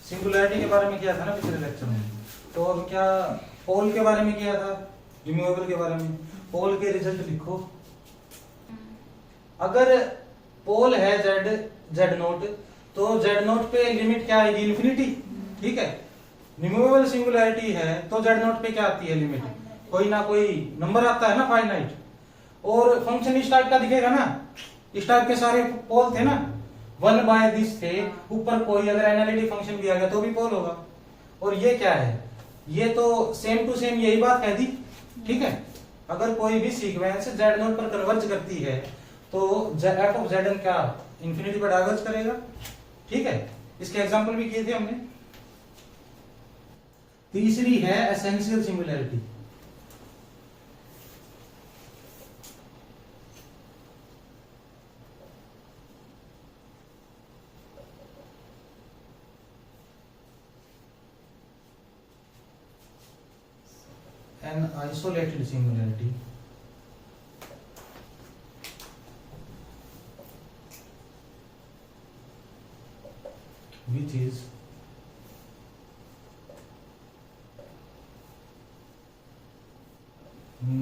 Singularity के बारे में किया था ना पिछले लेक्चर में। तो अब क्या पोल के बारे में किया था, रिमूवेबल के बारे में। पोल के रिजल्ट लिखो। अगर पोल है जेड नोट, तो जेड नोट पे लिमिट क्या आएगी, इन्फिनिटी। ठीक है। रिमूवेबल सिंगुलैरिटी है तो जेड नोट पे क्या आती है लिमिट, कोई ना कोई नंबर आता है ना, फाइनाइट। और फंक्शन इस टाइप का दिखेगा ना, इस टाइप के सारे पोल थे ना, 1/दिस थे, ऊपर कोई अगर एनालिटिक फंक्शन भी आ गया तो भी पोल होगा। और ये क्या है, ये तो सेम टू सेम यही बात कह दी। ठीक है। अगर कोई भी सीक्वेंस जेड नोट पर कन्वर्ज करती है तो एफ ऑफ जेड एन क्या इंफिनिटी पर डाइवर्ज करेगा। ठीक है। इसके एग्जांपल भी किए थे हमने। तीसरी है essential singularity. an isolated singularity which is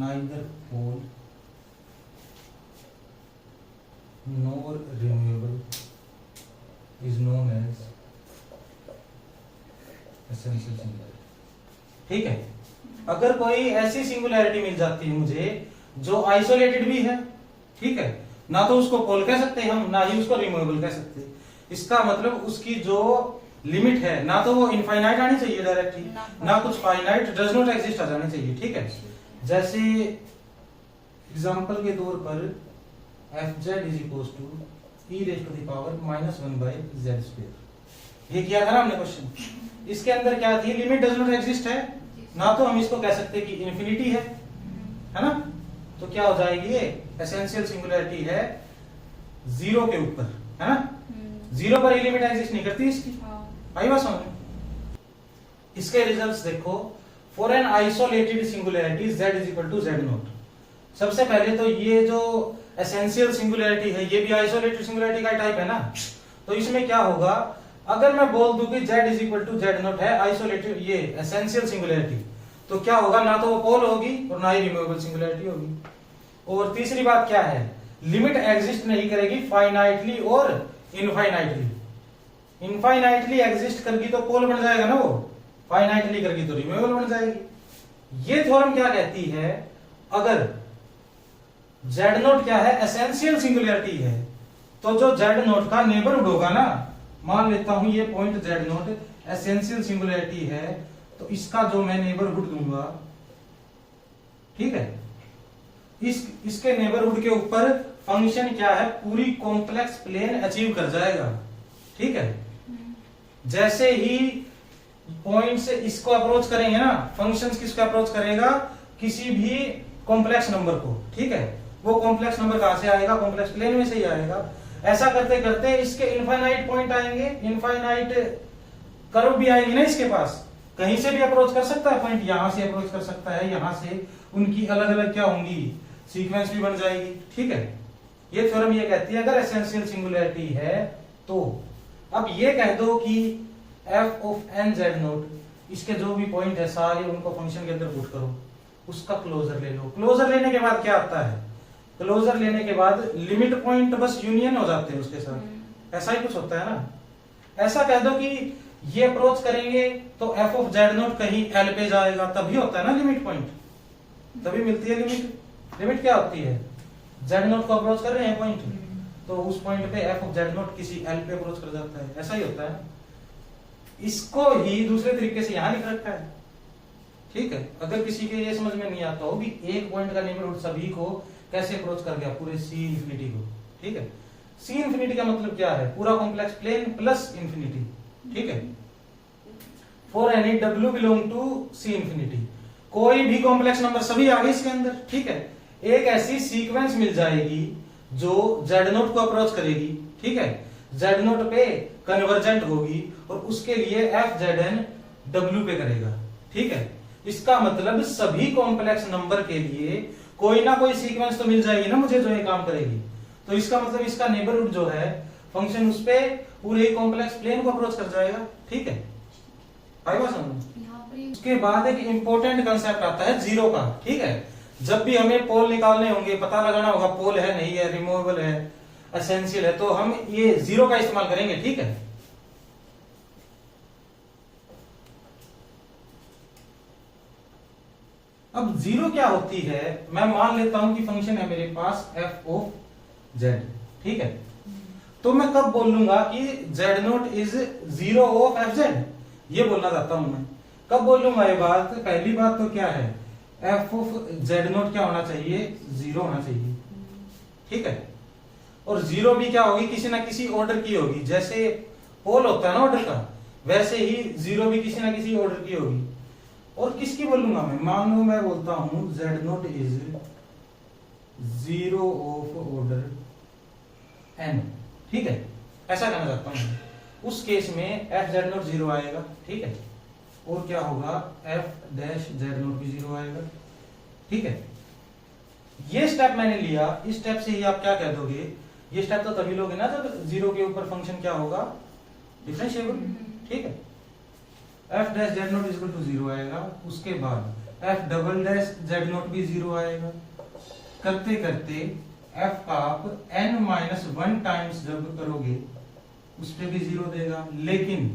neither pole nor removable is known as essential singularity। ठीक है। अगर कोई ऐसी सिंगुलैरिटी मिल जाती है मुझे जो आइसोलेटेड भी है, ठीक है, ना तो उसको पोल कह सकते हम, ना ही उसको रिमूवेबल कह सकते। इसका मतलब उसकी जो लिमिट है ना तो वो इनफाइनाइट आनी चाहिए डायरेक्टली, ना कुछ फाइनाइट, डज नॉट एग्जिस्ट आ जानी चाहिए। ठीक है। जैसे एग्जांपल के तौर पर fz is equal to e raise to the power -1/z²। ये किया था ना हमने क्वेश्चन। इसके अंदर क्या थी, लिमिट डज नॉट एग्जिस्ट है, ना तो हम इसको कह सकते कि इन्फिनिटी है ना। तो क्या हो जाएगी, ये एसेंशियल सिंगुलैरिटी है जीरो के ऊपर, है ना। जीरो पर ये लिमिट एग्जिस्ट नहीं करती इसकी। आई बात समझ में। इसके रिजल्ट्स देखो। For an isolated singularity z is equal to z naught. सबसे पहले तो ये जो एसेंशियल सिंगुलैरिटी है ये भी आइसोलेटेड सिंगुलैरिटी का टाइप है ना। तो इसमें क्या होगा, अगर मैं बोल दूं कि z is equal to z naught है आइसोलेटेड ये एसेंशियल सिंगुलैरिटी, तो क्या होगा, ना तो वो पोल होगी और ना ही रिमूवेबल सिंगुलैरिटी होगी। और तीसरी बात क्या है, लिमिट एग्जिस्ट नहीं करेगी फाइनाइटली और इनफाइनाइटली। इनफाइनाइटली एग्जिस्ट करेगी तो पोल बन जाएगा ना वो, फाइनाइटली करेगी तो रिमूवेबल बन जाएगी। ये थ्योरम क्या कहती है, अगर z नोट क्या है, एसेंशियल सिंगुलैरिटी है, तो जो z नोट का नेबरहुड होगा ना, मान लेता हूं ये point z note essential singularity है, तो इसका जो मैं नेबरहुड दूंगा, ठीक है, इसके नेबरहुड के ऊपर फंक्शन क्या है, पूरी कॉम्प्लेक्स प्लेन अचीव कर जाएगा। ठीक है। जैसे ही पॉइंट से इसको अप्रोच करेंगे ना, फंक्शन किसको अप्रोच करेगा, किसी भी कॉम्प्लेक्स नंबर को। ठीक है। वो कॉम्प्लेक्स नंबर कहां से आएगा, कॉम्प्लेक्स प्लेन में से ही आएगा। ऐसा करते करते इसके इनफाइनाइट पॉइंट आएंगे, इनफाइनाइट कर्व भी आएंगे ना इसके पास। कहीं से भी अप्रोच कर सकता है पॉइंट, यहां से अप्रोच कर सकता है, यहां से, उनकी अलग अलग क्या होंगी, सीक्वेंस भी बन जाएगी। ठीक है। ये थ्योरम ये कहती है अगर एसेंशियल सिंगुलैरिटी है तो। अब ये कह दो कि f of n z note, इसके जो भी पॉइंट है सारे उनको फंक्शन के अंदर पुट करो, उसका क्लोजर ले लो। क्लोजर लेने के बाद क्या आता है, क्लोजर लेने के बाद लिमिट पॉइंट बस यूनियन हो जाते हैं उसके साथ, ऐसा ही कुछ होता है ना। ऐसा कह दो कि ये अप्रोच करेंगे तो f ऑफ z नोट कहीं l पे जाएगा, तभी होता है ना लिमिट पॉइंट, तभी मिलती है लिमिट। लिमिट क्या होती है, z नोट को अप्रोच कर रहे हैं पॉइंट, तो उस पॉइंट पे f ऑफ z नोट किसी l पे अप्रोच कर जाता है, ऐसा ही होता है। इसको ही दूसरे तरीके से यहां लिख रखा है। ठीक है। अगर किसी के ये समझ में नहीं आता हो कि एक पॉइंट का नेबरहुड सभी को कैसे अप्रोच कर गया, पूरे सी इंफिनिटी को। ठीक है। सी इंफिनिटी का मतलब क्या है, पूरा कॉम्प्लेक्स प्लेन प्लस इंफिनिटी। ठीक है। For any w belong to C infinity, कोई भी कॉम्प्लेक्स नंबर सभी आ गए इसके अंदर। ठीक है। एक ऐसी सीक्वेंस मिल जाएगी जो z नोट को अप्रोच करेगी। ठीक है। z नोट पे कन्वर्जेंट होगी और उसके लिए f zn w पे करेगा। ठीक है। इसका मतलब सभी कॉम्प्लेक्स नंबर के लिए कोई ना कोई सीक्वेंस तो मिल जाएगी ना मुझे जो ये काम करेगी। तो इसका मतलब इसका नेबरहुड जो है फंक्शन उस पे पूरे ही कॉम्प्लेक्स प्लेन को अप्रोच कर जाएगा। ठीक है, आएगा समझ। उसके बाद एक इंपॉर्टेंट कंसेप्ट आता है जीरो का। ठीक है, जब भी हमें पोल निकालने होंगे, पता लगाना होगा पोल है नहीं है, रिमूवेबल है, एसेंशियल है, तो हम ये जीरो का इस्तेमाल करेंगे। ठीक है, अब जीरो क्या होती है, मैं मान लेता हूं कि फंक्शन है मेरे पास एफ ऑफ जेड। ठीक है, तो मैं कब बोलूंगा कि Z naught is zero of F Z, ये बोलना चाहता हूं मैं। कब बोलूंगा ये बात? पहली बात तो क्या है, एफ ऑफ जेड नोट क्या होना चाहिए? जीरो होना चाहिए। ठीक है, और जीरो भी क्या होगी? किसी ना किसी ऑर्डर की होगी। जैसे पोल होता है ना ऑर्डर का, वैसे ही जीरो भी किसी ना किसी ऑर्डर की होगी। और किसकी बोलूंगा मैं? मान लो मैं बोलता हूं z naught is zero of order n. ठीक है, ऐसा कहना चाहता हूं। उस केस में एफ जेड नोट जीरो आएगा। ठीक है, और क्या होगा? एफ डैश जेड नोट भी जीरो आएगा। ठीक है, ये स्टेप मैंने लिया, इस स्टेप से ही आप क्या कह दोगे? ये स्टेप तो तभी लोगे ना जब जीरो के ऊपर फंक्शन क्या होगा? डिफरेंशिएबल। ठीक है, f dash z naught is equal to zero आएगा। उसके बाद f double dash z naught भी जीरो आएगा। करते करते एफ का आप n माइनस वन टाइम्स जब करोगे उस पर भी जीरो देगा। लेकिन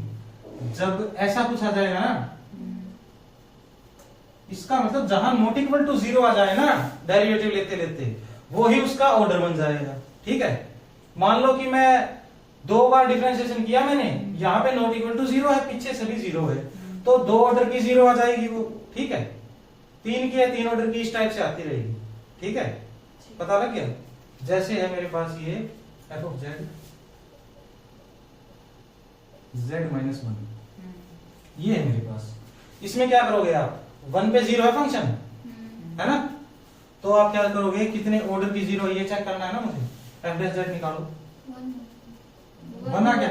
जब ऐसा कुछ आ जाएगा ना, इसका मतलब जहां नॉट इक्वल टू जीरो आ जाए ना डेरिवेटिव लेते लेते, वो ही उसका ऑर्डर बन जाएगा। ठीक है, मान लो कि मैं दो बार डिफरेंशिएशन किया मैंने, यहाँ पे नॉट इक्वल टू जीरो है, पीछे सभी जीरो है, तो दो ऑर्डर की जीरो आ जाएगी वो। ठीक है, तीन की है, तीन ऑर्डर की इस टाइप से आती रहेगी। ठीक है, पता लग गया? जैसे है मेरे पास ये F of Z Z minus one, ये है मेरे पास। इसमें क्या करोगे आप? वन पे जीरो है फंक्शन, है ना? तो आप क्या करोगे? कितने ऑर्डर की जीरो ये चेक करना है ना मुझे। एफ डैश जेड निकालो, वन आ गया।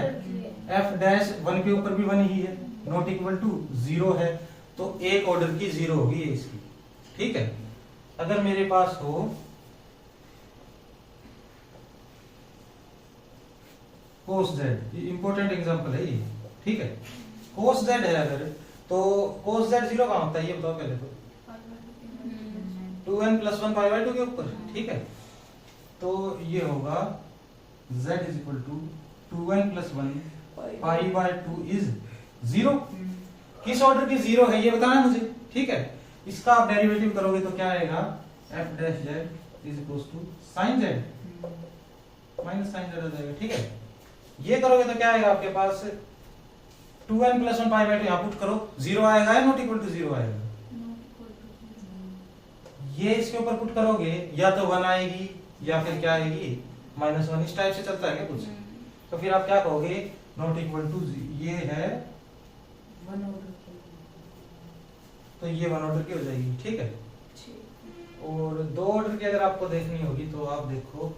एफ डैश वन के ऊपर भी वन ही है, नॉट इक्वल टू जीरो है, तो एक ऑर्डर की जीरो होगी ये इसकी। ठीक है, अगर मेरे पास हो कोस जेड, इंपॉर्टेंट एग्जांपल है ये। ठीक है, कोस जेड है अगर, तो कोस जेड जीरो कहां होता है ये बताओ पहले तो? 2n प्लस 1 पाई बाय 2 के ऊपर। ठीक है, तो ये होगा z is equal to 2n plus 1 pi by 2 is zero. किस ऑर्डर की जीरो है ये बताना मुझे। ठीक है, इसका आप डेरिवेटिव करोगे तो क्या आएगा? f dash z is equal to sin z minus sin z आ जाएगा। ठीक है, ये करोगे तो क्या आएगा आपके पास? 2n प्लस 1 पाई बाय 2 यहां पुट करो, जीरो आएगा या नॉट इक्वल टू जीरो आएगा? ये इसके ऊपर पुट करोगे या तो 1 आएगी या फिर क्या आएगी? माइनस 1। इस टाइप से चलता है क्या कुछ? तो फिर आप क्या कहोगे? नॉट इक्वल टू, ये है वन ऑर्डर, तो ये वन ऑर्डर की हो जाएगी। ठीक है, और दो ऑर्डर की अगर आपको देखनी होगी तो आप देखो,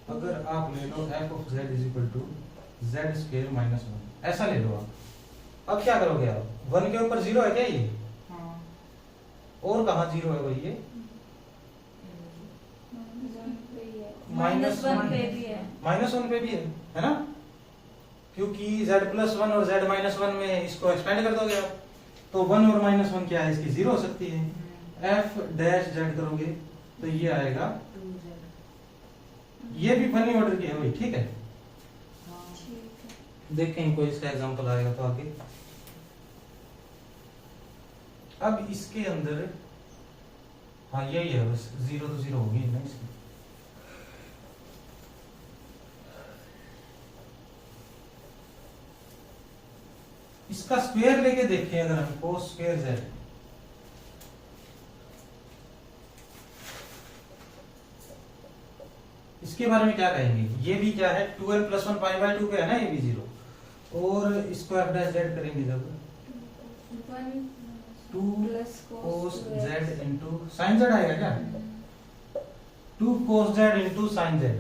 अगर आप ले लो f of z is equal to z square minus 1, ऐसा ले लो आप। अब क्या करोगे आप? 1 के ऊपर जीरो है क्या ये? हाँ। और कहाँ जीरो है भाई? ये माइनस 1 पे भी है, माइनस 1 पे भी है ना? क्योंकि z प्लस 1 और z माइनस 1 में इसको एक्सपेंड कर दोगे आप, तो 1 और माइनस 1 क्या है? इसकी जीरो हो सकती है। f डैश z करोगे तो ये आएगा, ये भी फनी ऑर्डर की है भाई। ठीक है, देखें कोई इसका एग्जांपल आएगा तो आगे। अब इसके अंदर हाँ यही है बस, जीरो तो जीरो होगी ना इसकी। इसका स्क्वायर लेके देखें अगर हम, कोस स्क्वायर जेड, इसके बारे में क्या कहेंगे? ये भी क्या है? 2n प्लस 1 पाई बाय 2 पे है ना, ये भी जीरो। और इसको f डैश z करेंगे जब 2 cos z into sin z आएगा क्या? 2 cos z into sin z,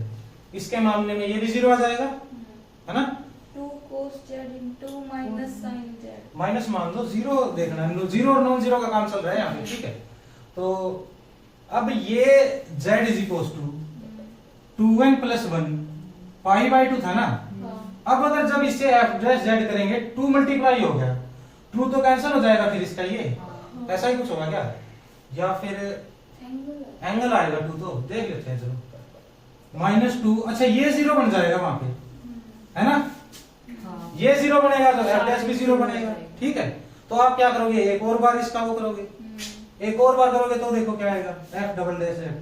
इसके मामले में ये भी जीरो आ जाएगा, है ना? 2 cos z into minus sin z, minus मान लो, जीरो देखना है, जीरो और नॉन जीरो का काम चल रहा है यहाँ पे। ठीक है, तो अब ये z is equal to 2n plus 1 pi by 2 था ना। हाँ। अब अगर जब इससे एफ डैश जेड करेंगे 2 मल्टीप्लाई हो गया, 2 तो कैंसिल हो जाएगा फिर इसका ये, ऐसा ही कुछ होगा क्या, या फिर एंगल आएगा 2, तो देख लेते हैं चलो। -2, अच्छा ये 0 बन जाएगा वहां पे, है ना, ये 0 बनेगा तो एफ डैश भी 0 बनेगा, ठीक है। तो आप क्या करोगे, एक और बार इसका वो करोगे, एक और बार करोगे तो देखो क्या आएगा, एफ डबल डैश एफ,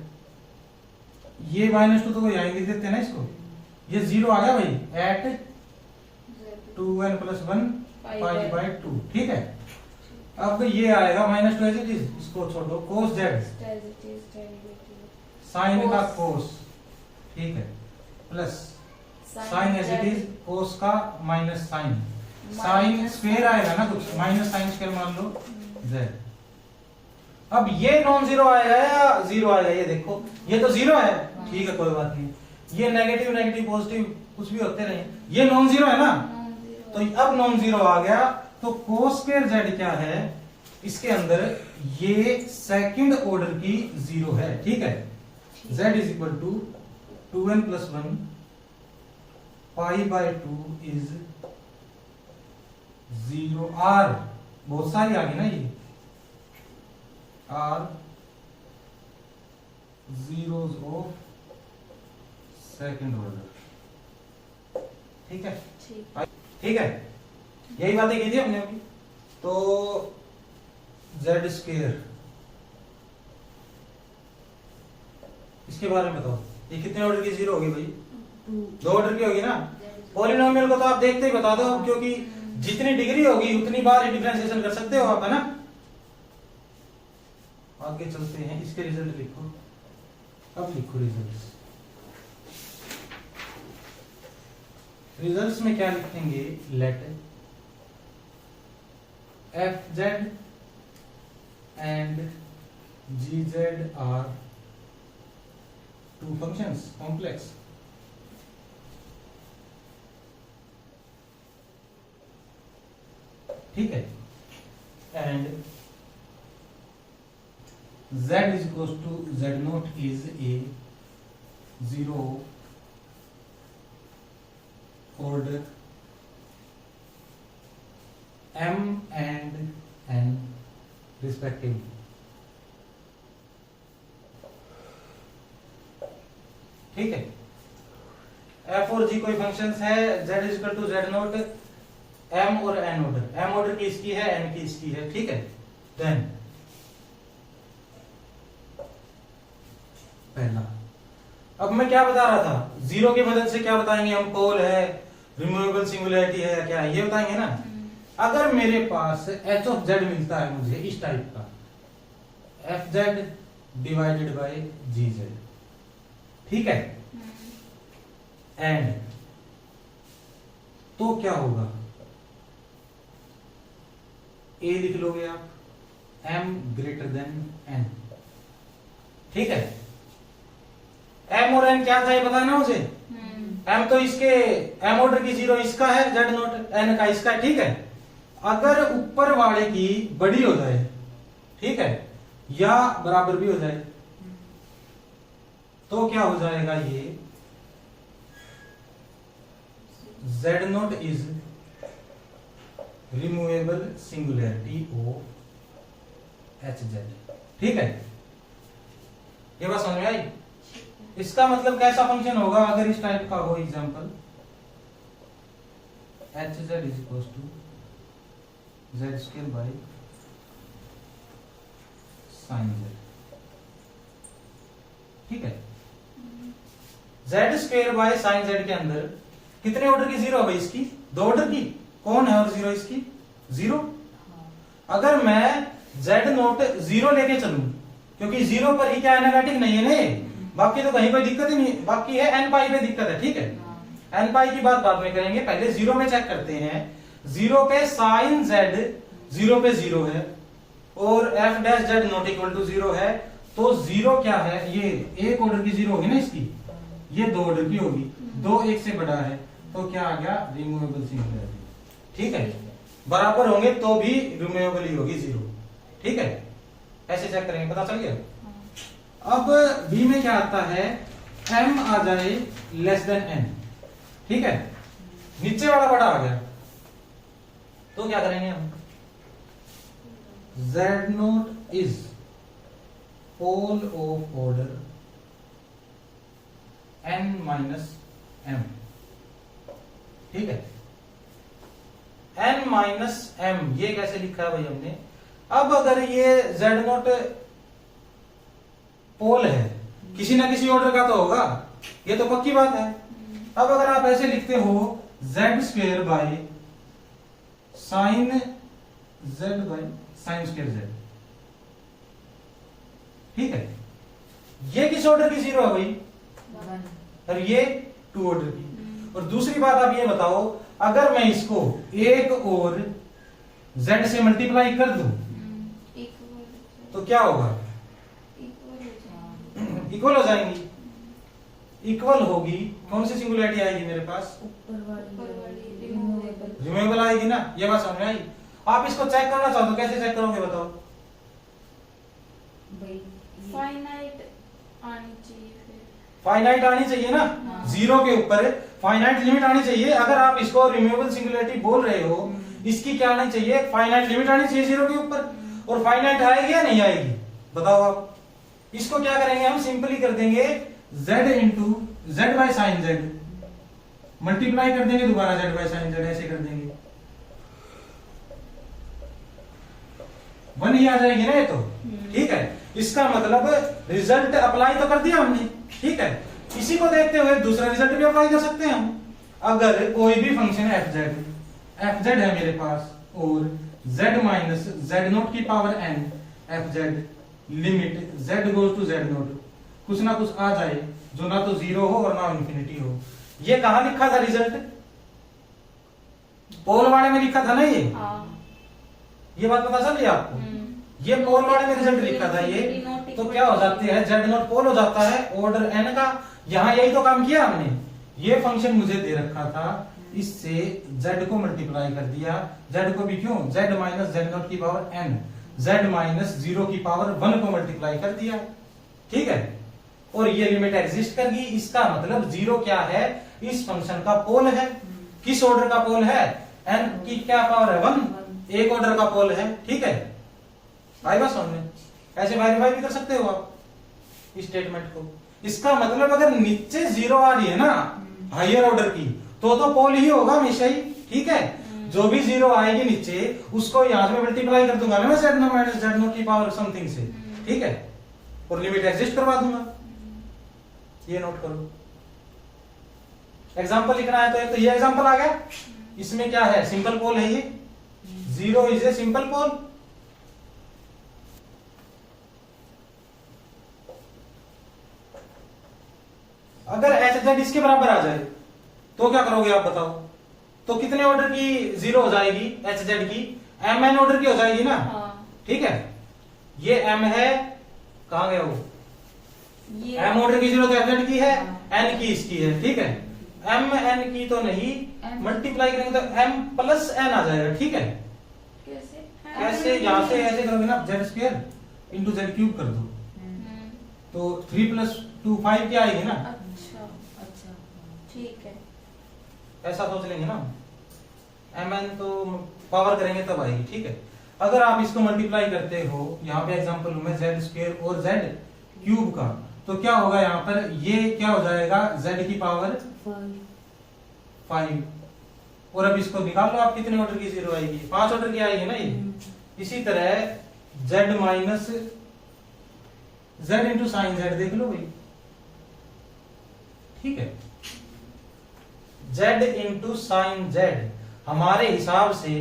ये -2 तो यहाँ लिख देते हैं ना इसको, ये 0 आ गया भाई एट 2n + 1 पाई बाय 2, ठीक है। अब ये आएगा -2 एज इट इज, इसको छोड़ो, cos z साइन का cos, ठीक है, plus sine as it is cos का माइनस साइन, साइन स्क्वायर आएगा ना कुछ, माइनस साइन स्क्वायर मान लो z। अब ये नॉन जीरो आएगा या जीरो आएगा, ये देखो ये तो जीरो है, ठीक है कोई बात नहीं, ये नेगेटिव नेगेटिव पॉजिटिव कुछ भी होते रहे, ये नॉन जीरो है ना, तो अब नॉन जीरो आ गया, तो cos स्क्वायर z क्या है, इसके अंदर ये सेकंड ऑर्डर की जीरो है, ठीक है। z = 2n + 1 pi by 2 is 0 r, बहुत सारी आ गई ना ये, r zeros of second order, ठीक है, ठीक है, यही बातें की थी हमने अभी। तो z स्क्वायर, इसके बारे में बताओ, ये कितने ऑर्डर की जीरो होगी भाई, 2 ऑर्डर की होगी ना। पॉलिनोमियल को तो आप देखते ही बता दो, क्योंकि जितनी डिग्री होगी उतनी बार डिफरेंशिएशन कर सकते हो आप, है ना। आगे चलते हैं, इसके रिजल्ट लिखो, अब लिखो रिजल्ट्स। रिजल्ट्स में क्या लिखेंगे, let f z and g z are 2 functions complex, ठीक है, and z = z0 is a 0 order m and n respectively, ठीक है। f और g कोई फंक्शंस है, z = z0, m और n ऑर्डर, m ऑर्डर की इसकी है, n की इसकी है, ठीक है। देन पहला, अब मैं क्या बता रहा था, जीरो की मदद से क्या बताएंगे हम, पोल है, रिमूवेबल सिंगुलैरिटी है, क्या है ये बताएंगे ना। अगर मेरे पास h ऑफ z मिलता है मुझे इस टाइप का, fz / gz, ठीक है, एंड तो क्या होगा, a लिख लोगे आप, m > n, ठीक है। m और n क्या था ये पता है ना मुझे, m तो इसके m ऑर्डर की जीरो इसका है, z0 n का इसका है, ठीक है। अगर ऊपर वाले की बड़ी हो जाए, ठीक है, या बराबर भी हो जाए, तो क्या हो जाएगा, ये z0 is removable singularity of hz, ठीक है। ये बात समझ में आई। इसका मतलब कैसा फंक्शन होगा अगर इस टाइप का हो, example hz = z² by sin z, ठीक है। z² by sin z के अंदर कितने ऑर्डर की जीरो है भाई, इसकी 2 ऑर्डर की, कौन है और जीरो इसकी 0। अगर मैं z0 0 लेके चलूं, क्योंकि 0 पर ही क्या है, नेगेटिव नहीं है ना, बाकी तो कहीं कोई दिक्कत ही नहीं, बाकी है n पाई पे दिक्कत है, ठीक है। n पाई की बात बाद में करेंगे, पहले 0 में चेक करते हैं। 0 पे sin z 0 पे 0 है और f dash z not equal to 0 है, तो 0 क्या है, ये एक ऑर्डर की जीरो होगी ना इसकी, ये 2 ऑर्डर की होगी, 2 1 से बड़ा है, तो क्या आ गया, रिमूवेबल सिंगुलैरिटी, ठीक है। बराबर होंगे तो भी रिमूवेबल ही होगी 0, ठीक है। ऐसे चेक करेंगे, पता चल गया। अब b में क्या आता है, m आ जाए n, ठीक है, नीचे वाला बड़ा आ गया तो क्या करेंगे हम, Z0 is pole of order n-m, ठीक है, n-m, ये कैसे लिखा है भाई हमने। अब अगर ये Z0 पोल है, किसी ना किसी ऑर्डर का तो होगा, ये तो पक्की बात है। अब अगर आप ऐसे लिखते हो Z² bye sine Z by sine square Z, ठीक है, ये किस ऑर्डर की जीरो है भाई, और ये 2 ऑर्डर की। और दूसरी बात आप ये बताओ, अगर मैं इसको एक और Z से मल्टीप्लाई कर दूं तो क्या होगा, इक्वल हो जाएंगी। इक्वल होगी, कौन सी सिंगुलरिटी आएगी मेरे पास, रिमूवेबल आएगी ना, ये बात समझ में आई। आप इसको चेक करना चाहो तो कैसे चेक करोगे बताओ, फाइनाइट आनी चाहिए, फाइनाइट आनी चाहिए ना, जीरो के ऊपर फाइनाइट लिमिट आनी चाहिए। अगर आप इसको रिमूवेबल सिंगुलरिटी बोल रहे हो, इसकी क्या आनी चाहिए, फाइनाइट लिमिट आनी चाहिए जीरो के ऊपर। और फाइनाइट आएगी या नहीं आएगी बताओ आप। इसको क्या करेंगे हम, सिंपली कर देंगे z into Z by sine Z, multiply कर देंगे दोबारा z बाय साइन जेड, ऐसे कर देंगे, 1 ही आ जाएगी ना ये तो, ठीक है। इसका मतलब रिजल्ट अप्लाई तो कर दिया हमने, ठीक है। इसी को देखते हुए दूसरा रिजल्ट भी अप्लाई कर सकते हैं हम। अगर कोई भी फंक्शन fz है मेरे पास और z माइनस z0 की power n fz limit z goes to z0 कुछ ना कुछ आ जाए जो ना तो जीरो हो और ना इंफिनिटी हो। ये कहां लिखा था रिजल्ट, पोल वाले में लिखा था ना ये बात पता चल रही है आपको, ये पोल वाले में रिजल्ट लिखा था ये, तो क्या हो जाती है z0 पोल हो जाता है ऑर्डर n का। यहां यही तो काम किया हमने, ये फंक्शन मुझे दे रखा था, इससे z को मल्टीप्लाई कर दिया, z को भी क्यों, z माइनस z0 की पावर n, z माइनस 0 की पावर 1 को मल्टीप्लाई कर दिया, ठीक है। और ये लिमिट एग्जिस्ट कर गई, इसका मतलब 0 क्या है, इस फंक्शन का पोल है। किस ऑर्डर का पोल है, n की क्या पावर है 1, एक ऑर्डर का पोल है, ठीक है। आई बात समझ में, ऐसे वेरीफाई भी कर सकते हो आप इस स्टेटमेंट को। इसका मतलब अगर नीचे 0 आ रही है ना हायर ऑर्डर की, तो पोल ही होगा हमेशा ही, ठीक है। जो भी 0 आएगी नीचे उसको यहां से मल्टीप्लाई कर दूंगा ना मैं z0 माइनस z0 की पावर समथिंग से, ठीक है, और लिमिट एग्जिस्ट करवा दूंगा। ये नोट करो। एग्जांपल लिखना है तो एक तो ये एग्जांपल आ गया, इसमें क्या है, सिंपल पोल है ये, 0 इज ए सिंपल पोल। अगर hz इसके बराबर आ जाए तो क्या करोगे आप बताओ, तो कितने ऑर्डर की 0 हो जाएगी hz की, mn ऑर्डर की हो जाएगी ना, ठीक है। ये m है, कहां गया वो, m ऑर्डर की 0 तो hz की है, n की इसकी है, ठीक है। m n की तो नहीं, मल्टीप्लाई करेंगे तो m प्लस n आ जाएगा, ठीक है। कैसे, यहां से ऐसे करोगे ना, z square into z cube कर दो, तो 3 + 2 5 क्या आएगी ना, अच्छा ठीक है, ऐसा सोच लेंगे ना, mn तो पावर करेंगे तब आएगी, ठीक है। अगर आप इसको मल्टीप्लाई करते हो, यहाँ पे एग्जांपल में z स्क्वायर और z क्यूब का, तो क्या होगा यहाँ पर, ये क्या हो जाएगा z की पावर 5, और अब इसको निकाल लो आप, कितने ऑर्डर की 0 आएगी, 5 ऑर्डर की आएगी ना ये। इसी तरह z minus z into sine z देख लो भाई, ठीक है, z इंटू साइन z हमारे हिसाब से,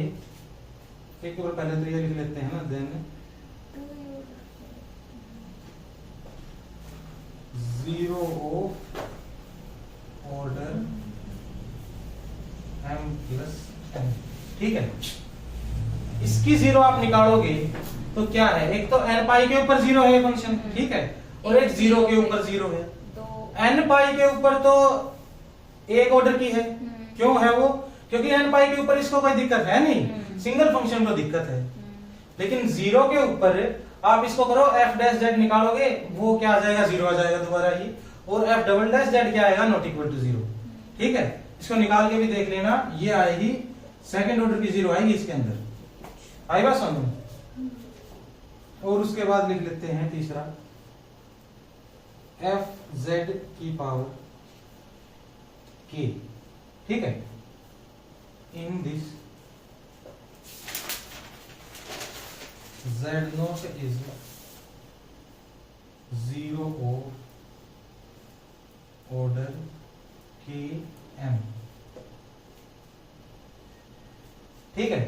एक बार पहले तो ये लिख लेते हैं ना, then 0 of order m plus n, ठीक है। इसकी 0 आप निकालोगे तो क्या है, एक तो n पाई के ऊपर 0 है फंक्शन, ठीक है, और एक 0 के ऊपर 0 है। n पाई के ऊपर तो एक ऑर्डर की है, क्यों है वो, क्योंकि n पाई के ऊपर इसको कोई दिक्कत है नहीं, सिंगल फंक्शन को दिक्कत है। लेकिन 0 के ऊपर आप इसको करो f डैश z निकालोगे, वो क्या आ जाएगा, 0 आ जाएगा दोबारा ही, और f डबल डैश z क्या आएगा, नॉट इक्वल टू 0, ठीक है। इसको निकाल के भी देख लेना, ये आएगी सेकंड ऑर्डर की जीरो आएगी इसके अंदर। आई बात समझ में? और उसके बाद लिख लेते हैं तीसरा, एफ जेड की पावर के, ठीक है। In this Z not is zero order के एम, ठीक है।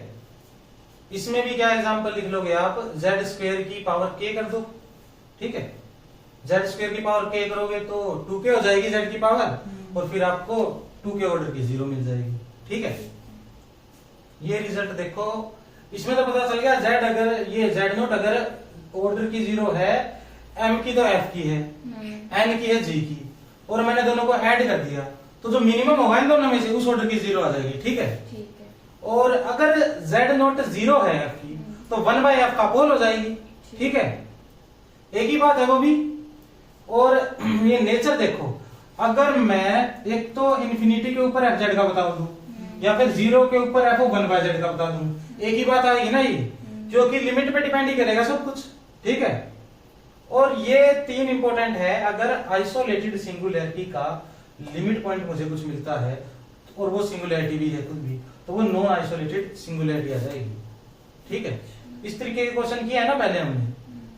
इसमें भी क्या एग्जांपल लिख लोगे आप, जेड स्क्वायर की पावर के कर दो, ठीक है। जेड स्क्वायर की पावर के करोगे तो 2k हो जाएगी जेड की पावर, और फिर आपको 2k ऑर्डर की जीरो मिल जाएगी, ठीक है। ये रिजल्ट देखो, इसमें तो पता चल गया जेड अगर ये जेड नोट अगर ऑर्डर की जीरो है, एम की तो एफ की है, एन की है जी की, और मैंने दोनों को ऐड कर दिया, तो जो मिनिमम होगा इन दोनों में से उस ऑर्डर की जीरो आ जाएगी, ठीक है। और अगर जेड नोट जीरो है एफ की, तो 1/f का पोल हो जाएगी, ठीक है। एक ही बात है वो भी। और ये नेचर देखो, अगर मैं एक तो इंफिनिटी के ऊपर एफ जेड का बता दूं, या फिर जीरो के ऊपर एफ 1/z का बता दूं, एक ही बात आएगी ना ये, क्योंकि लिमिट पे डिपेंड ही करेगा सब कुछ, ठीक है। और ये तीन इंपॉर्टेंट है, अगर आइसोलेटेड सिंगुलैरिटी का लिमिट पॉइंट मुझे कुछ मिलता है और वो सिंगुलैरिटी भी है खुद भी, तो वो नॉन आइसोलेटेड सिंगुलैरिटी आ जाएगी, ठीक है। इस तरीके के क्वेश्चन किया है ना पहले हमने,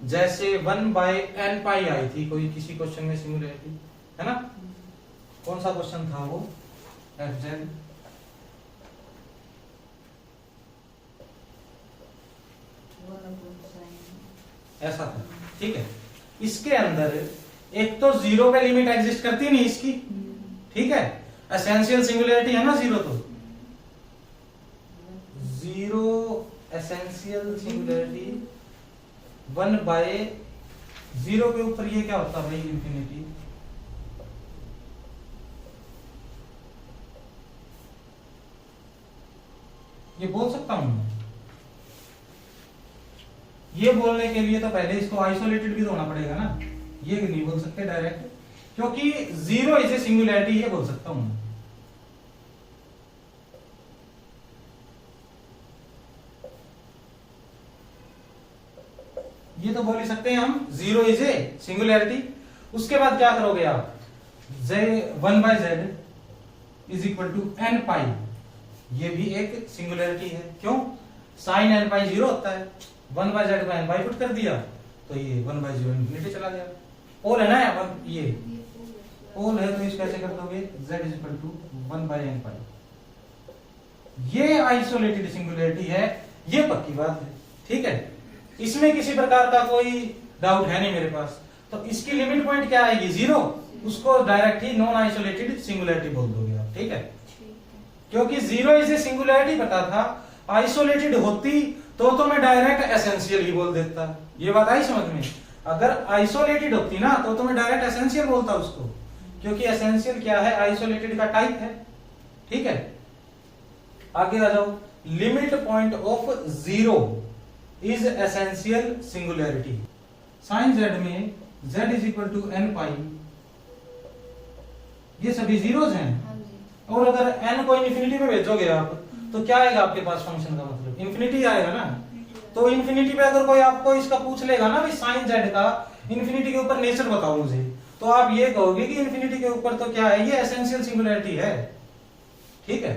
जैसे 1/n पाई आई थी कोई किसी क्वेश्चन में सिंगुलैरिटी, है ना। कौन सा क्वेश्चन था वो, एफ जेड, ऐसा था, ठीक है। इसके अंदर एक तो जीरो पे लिमिट एग्जिस्ट करती नहीं इसकी, ठीक है। एसेंशियल सिंगुलैरिटी है ना जीरो, तो जीरो एसेंशियल सिंगुलैरिटी 1/0 के ऊपर ये क्या होता है भाई, इंफिनिटी। ये बोल सकता हूं मैं, ये बोलने के लिए तो पहले इसको आइसोलेटेड भी तो होना पड़ेगा ना, ये नहीं बोल सकते डायरेक्ट, क्योंकि जीरो इज ए सिंगुलैरिटी, ये बोल सकता हूं। ये तो बोल ही सकते हैं हम, जीरो इज ए सिंगुलैरिटी। उसके बाद क्या करोगे आप, 1/z is equal to n pi, ये भी एक सिंगुलैरिटी है, क्यों, साइन n पाई जीरो होता है, 1/z को n बाई पुट कर दिया तो ये 1/0 इंफिनिटी चला गया। पोल है ना ये पोल है, तो इसको ऐसे कर दोगे, z is equal to 1/n pi. ये आइसोलेटेड सिंगुलैरिटी है, ये पक्की बात है, ठीक है। इसमें किसी प्रकार का कोई डाउट है नहीं मेरे पास। तो इसकी लिमिट पॉइंट क्या आएगी, जीरो, उसको डायरेक्ट ही नॉन आइसोलेटेड सिंगुलैरिटी बोल दोगे आप, ठीक है। क्योंकि जीरो इज ए सिंगुलैरिटी पता था, आइसोलेटेड होती तो मैं डायरेक्ट एसेंशियल ही बोल देता। ये बात आई समझ में। अगर आइसोलेटेड होती ना तो मैं डायरेक्ट एसेंशियल बोलता उसको, क्योंकि एसेंशियल क्या है, आइसोलेटेड का टाइप है, ठीक है। आगे आ जाओ, limit point of zero is essential singularity. Sine z में z is equal to n pi, ये सभी जीरोज हैं, और अगर n को इन्फिनिटी पे भेजोगे आप तो क्या आएगा आपके पास, फंक्शन का मतलब इन्फिनिटी आएगा ना। तो इन्फिनिटी पे अगर कोई आपको इसका पूछ लेगा ना भाई साइन जेड का इन्फिनिटी के ऊपर नेचर बताओ मुझे, तो आप ये कहोगे कि इन्फिनिटी के ऊपर तो क्या है, ये एसेंशियल सिंगुलैरिटी है, ठीक है,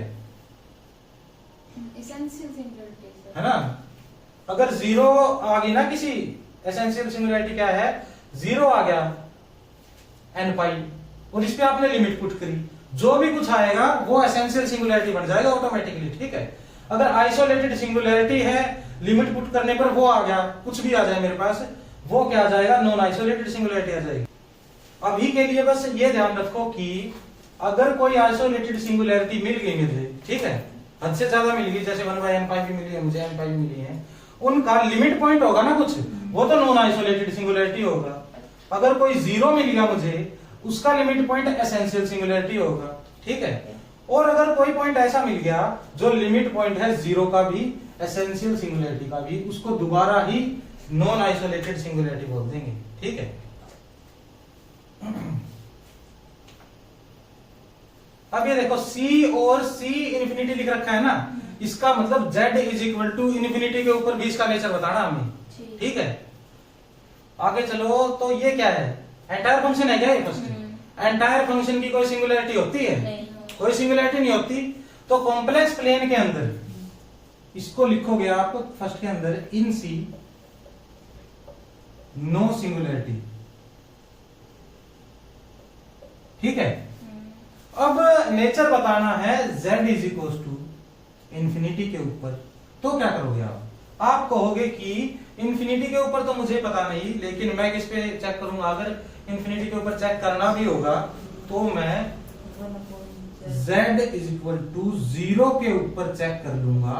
एसेंशियल सिंगुलैरिटी है ना। अगर जीरो आ गई ना किसी, एसेंशियल सिंगुलैरिटी क्या है, जीरो आ गया n पाई, और इस पे आपने लिमिट पुट करी, जो भी कुछ आएगा वो एसेंशियल सिंगुलैरिटी बन जाएगा ऑटोमेटिकली, ठीक है। अगर आइसोलेटेड सिंगुलैरिटी है, लिमिट पुट करने पर वो आ गया, कुछ भी आ जाए मेरे पास, वो क्या आ जाएगा, नॉन आइसोलेटेड सिंगुलैरिटी आ जाएगी। अभी के लिए बस ये ध्यान रखो कि अगर कोई आइसोलेटेड सिंगुलैरिटी मिल गई मुझे, ठीक है, हद से ज्यादा मिल गई, जैसे 1/n पाई भी मिली है मुझे, n पाई भी मिली है, उनका लिमिट पॉइंट होगा ना कुछ, वो तो नॉन आइसोलेटेड सिंगुलैरिटी होगा। अगर कोई जीरो मिल गया मुझे, उसका लिमिट पॉइंट एसेंशियल सिंगुलैरिटी होगा, ठीक है। और अगर कोई पॉइंट ऐसा मिल गया जो लिमिट पॉइंट है जीरो का भी, एसेंशियल सिंगुलैरिटी का भी, उसको दोबारा ही नॉन आइसोलेटेड सिंगुलैरिटी बोल देंगे, ठीक है। अब ये देखो C और C इन्फिनिटी लिख रखा है ना, इसका मतलब Z is equal to infinity के ऊपर भी इसका नेचर बताना हमें, ठीक है। आगे चलो, तो ये क्या है, एंटायर फंक्शन है क्या ये फर्स्ट? एंटायर फंक्शन की कोई सिंगुलैरिटी होती है? नहीं। कोई सिंगुलैरिटी नहीं होती। तो कॉम्प्लेक्स प्लेन के अंदर इसको लिखोगे आप फर्स्ट के अंदर, इन सी नो सिंगुलैरिटी, ठीक है। अब नेचर बताना है z is equal to infinity के ऊपर, तो क्या करोगे आप कहोगे कि इंफिनिटी के ऊपर तो मुझे पता नहीं, लेकिन मैं किस पे चेक करूंगा? अगर इंफिनिटी के ऊपर चेक करना भी होगा तो मैं z इज इक्वल टू 0 के ऊपर चेक कर लूंगा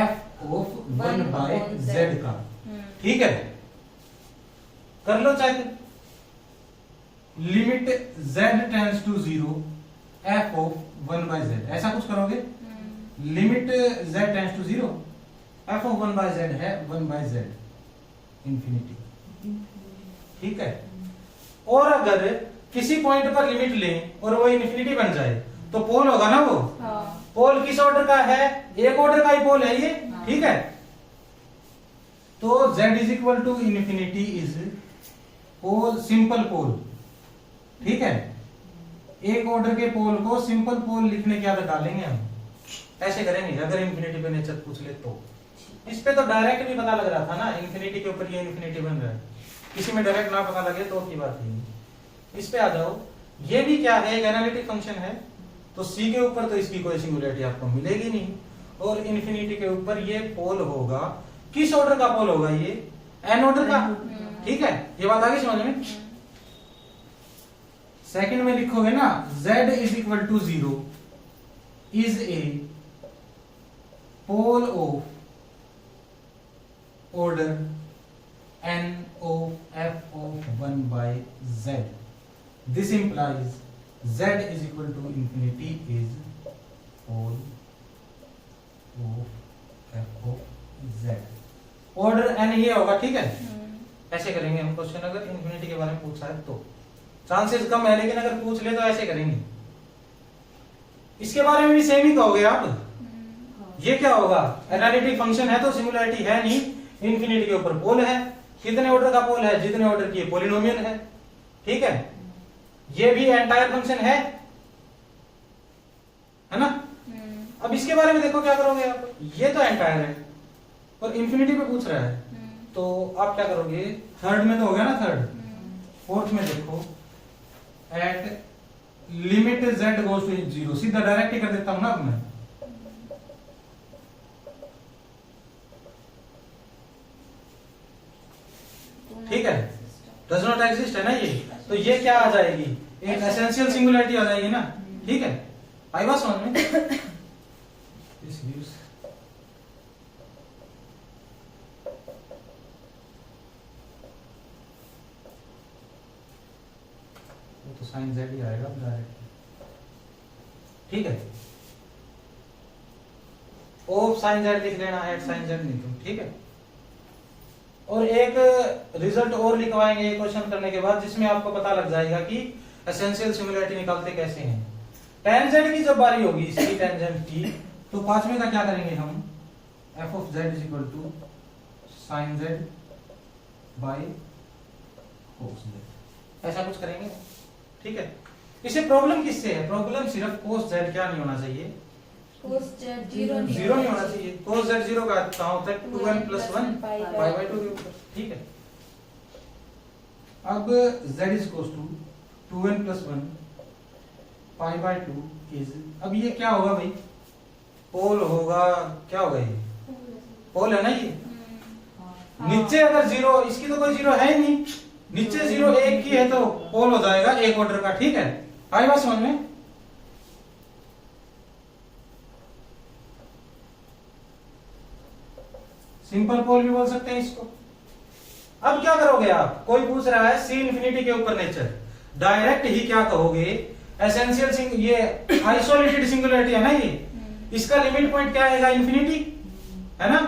f ऑफ 1 बाय z का, ठीक है। कर लो check, limit z tends to 0 f of 1 by z, ऐसा कुछ करोगे? Limit z tends to 0 f of 1 by z है 1 बाय z इंफिनिटी, ठीक है। और अगर किसी पॉइंट पर लिमिट लें और वो इंफिनिटी बन जाए तो पोल होगा ना वो, पोल किस ऑर्डर का है? एक ऑर्डर का ही पोल है ये, ठीक है। तो z is equal to infinity is pole, simple pole, ठीक है। एक ऑर्डर के पोल को सिंपल पोल लिखने की आदत डालेंगे हम, ऐसे करेंगे अगर इंफिनिटी पे नेचर पूछ ले तो। इस पे तो डायरेक्ट भी पता लग रहा था ना, इंफिनिटी के ऊपर ये इंफिनिटी बन रहा है, किसी में डायरेक्ट ना पता लगे तो की बात नहीं। इस पे आ जाओ, ये भी क्या है, एक एनालिटिक फंक्शन है, तो c के ऊपर तो इसकी कोई सिंगुलैरिटी आपको मिलेगी नहीं, और इंफिनिटी के ऊपर ये पोल होगा, किस ऑर्डर का पोल होगा? ये n ऑर्डर का, ठीक है। ये बात आगे समझ में। सेकंड में लिखोगे ना, z is equal to 0 is a pole of order n of f of 1 by z. This implies z is equal to infinity is pole of f of z. Order n ये होगा, ठीक है। ऐसे करेंगे हम क्वेश्चन, अगर infinity के बारे में पूछा है तो चांसेस कम है, लेकिन अगर पूछ ले तो ऐसे करेंगे। इसके बारे में भी सेम ही कहोगे आप। ये क्या होगा, एनालिटिक फंक्शन है तो सिंगुलैरिटी है नहीं, इंफिनिटी के ऊपर पोल है, कितने ऑर्डर का पोल है? जितने ऑर्डर की पॉलिनोमियल है, ठीक है। ये भी एंटायर फंक्शन है ना। अब इसके बारे में देखो क्या करोगे आप, ये तो एंटायर है और इंफिनिटी पे पूछ रहा है, तो आप क्या करोगे? थर्ड में तो हो गया ना, थर्ड। फोर्थ में देखो, at limit z goes to 0, सीधा डायरेक्ट ही कर देता हूं ना अब मैं। ठीक है, डज नॉट एग्जिस्ट है ना ये, तो ये क्या आ जाएगी? एक एसेंशियल सिंगुलैरिटी आ जाएगी ना, ठीक है। आई बात समझ में? इस व्यूज वो तो साइन z ही आएगा डायरेक्ट, ठीक है। ऑफ साइन z लिख लेना, एट साइन z नहीं तुम, ठीक है। और एक रिजल्ट और लिखवाएंगे ये क्वेश्चन करने के बाद, जिसमें आपको पता लग जाएगा कि एसेंशियल सिंगुलैरिटी निकालते कैसे हैं। टेंजेंट की जब बारी होगी, इसकी टेंजेंट की, तो पांचवें का क्या करेंगे हम? f of z is equal to sine z by cos z, ऐसा कुछ करेंगे, ठीक है। इसे प्रॉब्लम किससे है? प्रॉब्लम सिर्फ कोस z क्या नहीं होना चाहिए? कोस z 0 नहीं होना चाहिए। कोस z 0 का कहां होता है? 2n + 1 पाई बाय 2 के ऊपर, ठीक है। अब z is equal to 2n + 1 pi by 2 is, अब ये क्या होगा भाई? पोल होगा, क्या होगा ये? पोल है ना ये। नीचे अगर 0, इसकी तो कोई 0 है ही नहीं, नीचे 0 एक की है तो पोल हो जाएगा एक ऑर्डर का, ठीक है। आई बात समझ में? सिंपल पोल भी बोल सकते हैं इसको। अब क्या करोगे आप? कोई पूछ रहा है सी इंफिनिटी के ऊपर नेचर, डायरेक्ट ही क्या कहोगे? एसेंशियल ये आइसोलेटेड सिंगुलैरिटी है ना ये, इसका लिमिट पॉइंट क्या आएगा? इंफिनिटी है ना।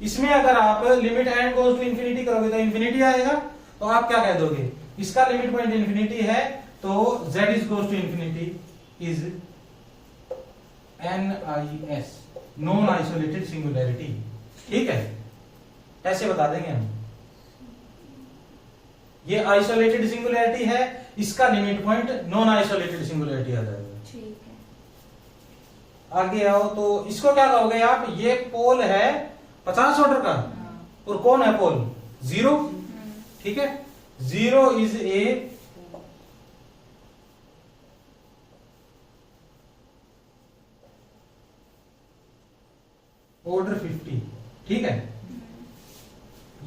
इसमें अगर आप limit n goes to infinity करोगे तो इंफिनिटी आएगा, तो आप क्या कह दोगे? इसका लिमिट पॉइंट इंफिनिटी है, तो z is goes to infinity is NIS, non isolated singularity. ठीक है, ऐसे बता देंगे हम। ये आइसोलेटेड सिंगुलैरिटी है, इसका limit point non isolated singularity आ जाएगा। ठीक है। आगे आओ, तो इसको क्या कहोगे आप? ये पोल है 50 ऑर्डर का, और कौन है पोल? 0। ठीक है, 0 इज ए ऑर्डर 50। ठीक है,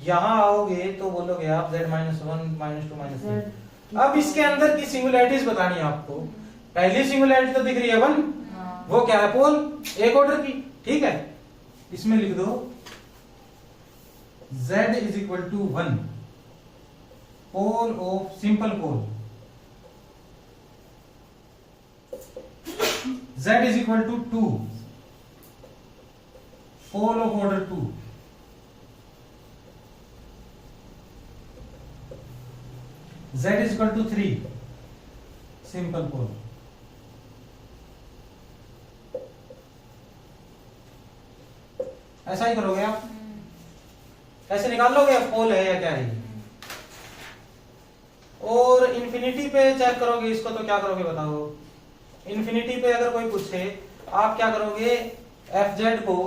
यहां आओगे तो बोलोगे आप z -1 -2 -3। अब इसके अंदर की सिंगुलैरिटीज बतानी है आपको। पहली सिंगुलैरिटी तो दिख रही है 1, वो क्या है? पोल, एक ऑर्डर की। ठीक है, इसमें लिख दो z is equal to 1, pole of simple pole. z is equal to 2, pole of order 2। z is equal to 3, simple pole. ऐसा ही करोगे आप। कैसे निकाल लोगे? पोल है या क्या है? और इन्फिनिटी पे चेक करोगे इसको, तो क्या करोगे बताओ? इन्फिनिटी पे अगर कोई पूछे, आप क्या करोगे? fz को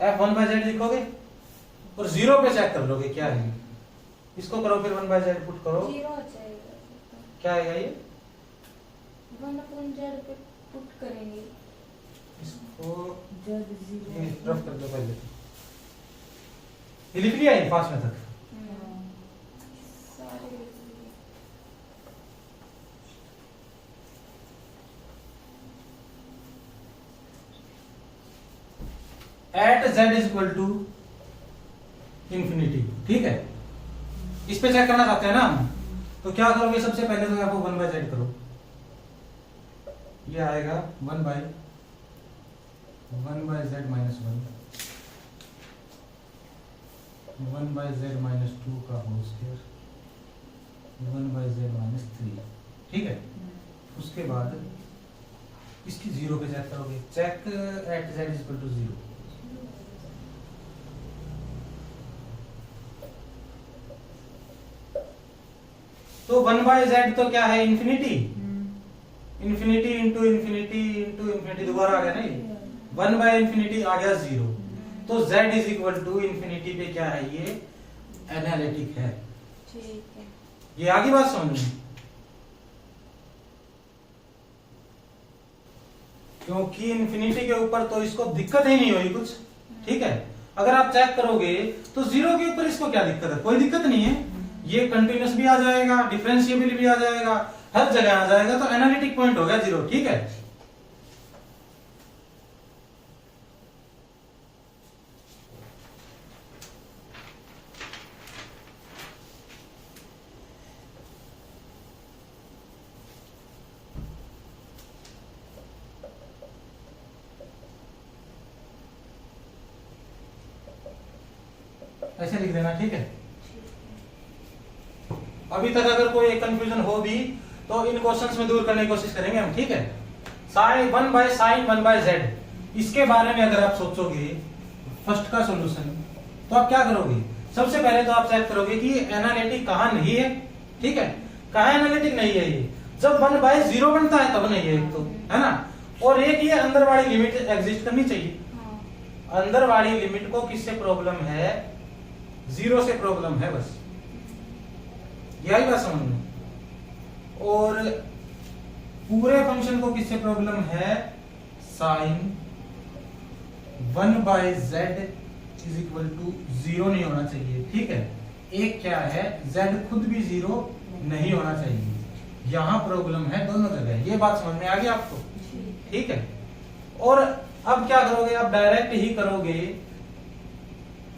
f1/z लिखोगे और 0 पे चेक कर लोगे क्या है। इसको करो, फिर 1/z पुट करो, 0 आ जाएगा। क्या आएगा? ये 1/z पे पुट करेंगे। इसको ये रफ कर दो पहले। ये लिख लिया है फास्ट में तक? सारे at z is equal to infinity. ठीक है, इस पे चेक करना चाहते हैं ना हम, तो क्या करोगे? सबसे पहले तो आपको 1/z करो, ये आएगा 1/z -1, 1/z -2 का होल स्क्वायर, 1/z -3। ठीक है, उसके बाद इसकी 0 पे चेक करोगे। Check at z is equal to 0। तो 1/z तो क्या है? Infinity. Infinity into infinity into infinity, दोबारा आ गया नहीं, 1/∞ आ गया 0। तो z is equal to infinity पे क्या है? ये एनालिटिक है। ठीक है, ये आगे बात समझ में, क्योंकि इंफिनिटी के ऊपर तो इसको दिक्कत ही नहीं हुई कुछ। ठीक है, अगर आप चेक करोगे तो 0 के ऊपर इसको क्या दिक्कत है? कोई दिक्कत नहीं है। ये कंटिन्यूस भी आ जाएगा, डिफरेंशिएबल भी आ जाएगा, हर जगह आ जाएगा, तो एनालिटिक पॉइंट हो गया 0। ठीक है, ऐसे लिख देना। ठीक है, अभी तक अगर कोई कंफ्यूजन हो भी तो इन क्वेश्चंस में दूर करने की कोशिश करेंगे हम। ठीक है, साइन 1/sin 1/z, इसके बारे में अगर आप सोचोगे फर्स्ट का सॉल्यूशन, तो आप क्या करोगे? सबसे पहले तो आप चेक करोगे कि एनालिटिक कहां नहीं है। ठीक है, कहां एनालिटिक नहीं है? ये जब 1/0 बनता है तब नहीं है, एक तो है ना, और एक ये अंदर वाली लिमिट एग्जिस्ट करनी चाहिए। अंदर वाली लिमिट को किससे प्रॉब्लम है? 0 से प्रॉब्लम है, बस यही बात समझ में। और पूरे फंक्शन को किससे प्रॉब्लम है? Sign 1/z is equal to 0 नहीं होना चाहिए। ठीक है, एक क्या है? z खुद भी 0 नहीं होना चाहिए। यहां प्रॉब्लम है दोनों जगह। ये बात समझ में आ गई आपको? ठीक है, और अब क्या करोगे? आप डायरेक्ट ही करोगे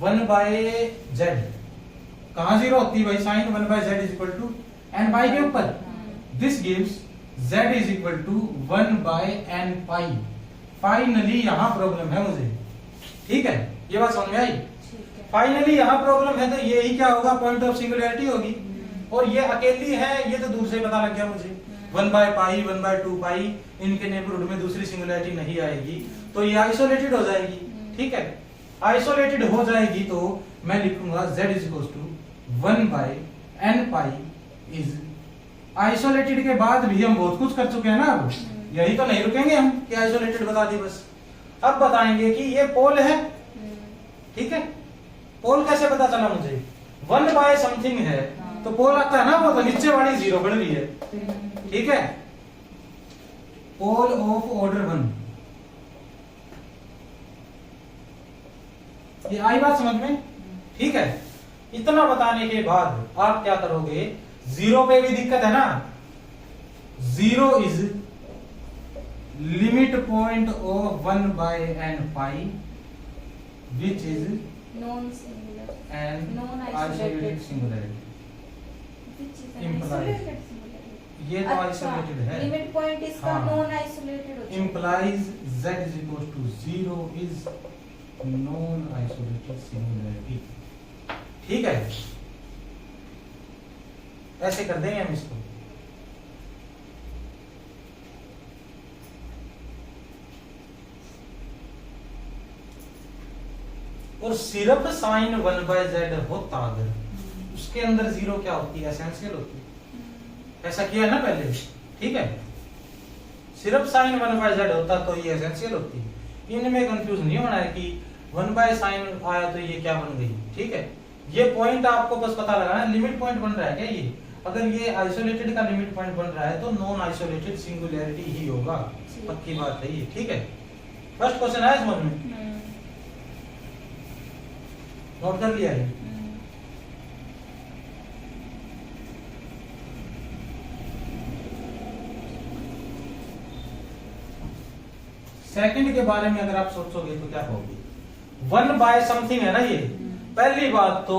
1/z, कहां 0 होती है भाई? Sine 1/z is equal to n pi के ऊपर, this gives z is equal to 1/n pi. Finally यहां प्रॉब्लम है मुझे। ठीक है, ये बात समझ में आई? फाइनली यहां प्रॉब्लम है, तो ये ही क्या होगा? पॉइंट ऑफ सिंगुलैरिटी होगी। और ये अकेली है, ये तो दूर से पता लग गया मुझे। 1 बाय पाई 1 बाय 2 पाई इनके नेबरहुड में दूसरी सिंगुलैरिटी नहीं आएगी तो ये आइसोलेटेड हो जाएगी। ठीक है, आइसोलेटेड हो जाएगी तो मैं लिखूंगा z is equal to 1 by n pi is isolated के बाद भी हम बहुत कुछ कर चुके हैं ना, अब यही तो नहीं रुकेंगे हम कि आइसोलेटेड बता दी बस। अब बताएंगे कि ये पोल है। ठीक है, पोल कैसे पता चला मुझे, 1 बाय समथिंग है तो पोल आता है ना, वो तो नीचे वाली 0 बन रही है। ठीक है, पोल ऑफ ऑर्डर 1, ये आई बात समझ में। ठीक है, इतना बताने के बाद आप क्या करोगे, 0 पे भी दिक्कत है ना, 0 is limit point of 1 by n pi which is non singular an non isolated isolated singularity. Implies ये तो आइसोलेटेड है, लिमिट पॉइंट इसका हाँ। नॉन आइसोलेटेड हो जाएगा। implies z is equal to 0 is non isolated singularity। ठीक है, ऐसे कर देंगे हम इसको। और सिर्फ साइन 1 बाय z होता अगर उसके अंदर 0 क्या होती है, एसेंशियल होती है। ऐसा किया है ना पहले। ठीक है, सिर्फ साइन 1 बाय z होता तो ये एसेंशियल होती है। इनमें कंफ्यूज नहीं होना है कि 1 बाय साइन आया तो ये क्या बन गई। ठीक है, ये पॉइंट आपको बस पता लगाना है, लिमिट पॉइंट बन रहा है क्या ये, अगर ये आइसोलेटेड का लिमिट पॉइंट बन रहा है तो नॉन आइसोलेटेड सिंगुलैरिटी ही होगा, पक्की बात है ये। ठीक है, फर्स्ट क्वेश्चन आया समझ में, नोट कर लिया है। सेकंड के बारे में अगर आप सोचोगे तो क्या कहोगे, 1 बाय समथिंग है ना ये, पहली बात तो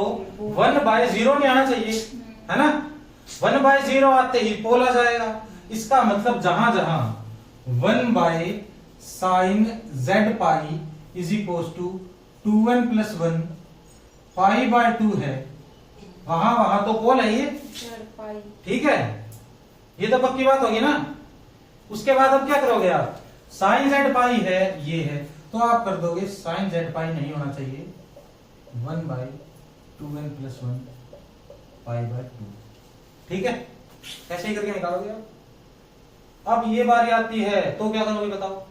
1 बाय 0 नहीं आना चाहिए, है ना। 1 बाय 0 आते ही पोल आ जाएगा, इसका मतलब जहां जहां 1 बाय sine z pi is equal to 2n plus 1 pi by 2 है, वहां वहां तो पोल है ये। ठीक है, ये तो पक्की बात होगी ना। उसके बाद अब क्या करोगे आप, साइन z पाई है ये है तो आप कर दोगे साइन z पाई नहीं होना चाहिए, 1 by 2n plus 1 pi by 2। ठीक है, कैसे ही करके निकालोगे आप। अब ये बारी आती है तो क्या करोगे बताओ,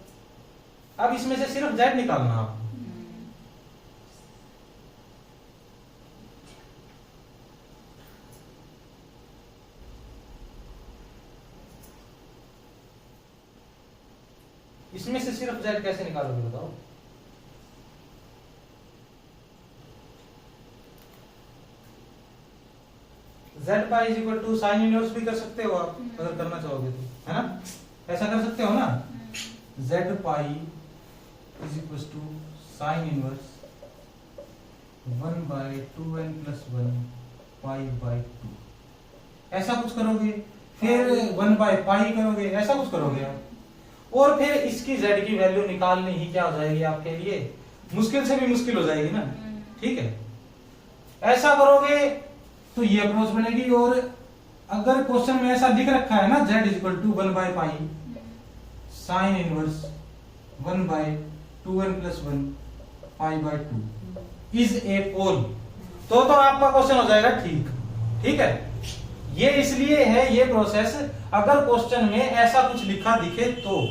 अब इसमें से सिर्फ z निकालना आप। इसमें से सिर्फ z कैसे निकालोगे बताओ। z pi is equal to sine inverse भी कर सकते हो आप अगर करना चाहोगे तो, है ना, ऐसा कर सकते हो ना। z pi is equal to sine inverse 1 by 2n plus 1 pi by 2, ऐसा कुछ करोगे। फिर 1 बाय पाई करोगे, ऐसा कुछ करोगे आप। और फिर इसकी z की वैल्यू निकालनी ही क्या हो जाएगी आपके लिए, मुश्किल से भी मुश्किल हो जाएगी ना। ठीक है, ऐसा करोगे तो ये अप्रोच बनेगी। और अगर क्वेश्चन में ऐसा लिख रखा है ना z is equal to 1 by pi sine inverse 1 by 2n plus 1 pi by 2 is a pole, तो आपका क्वेश्चन हो जाएगा ठीक। ठीक है, ये इसलिए है ये प्रोसेस, अगर क्वेश्चन में ऐसा कुछ लिखा दिखे तो।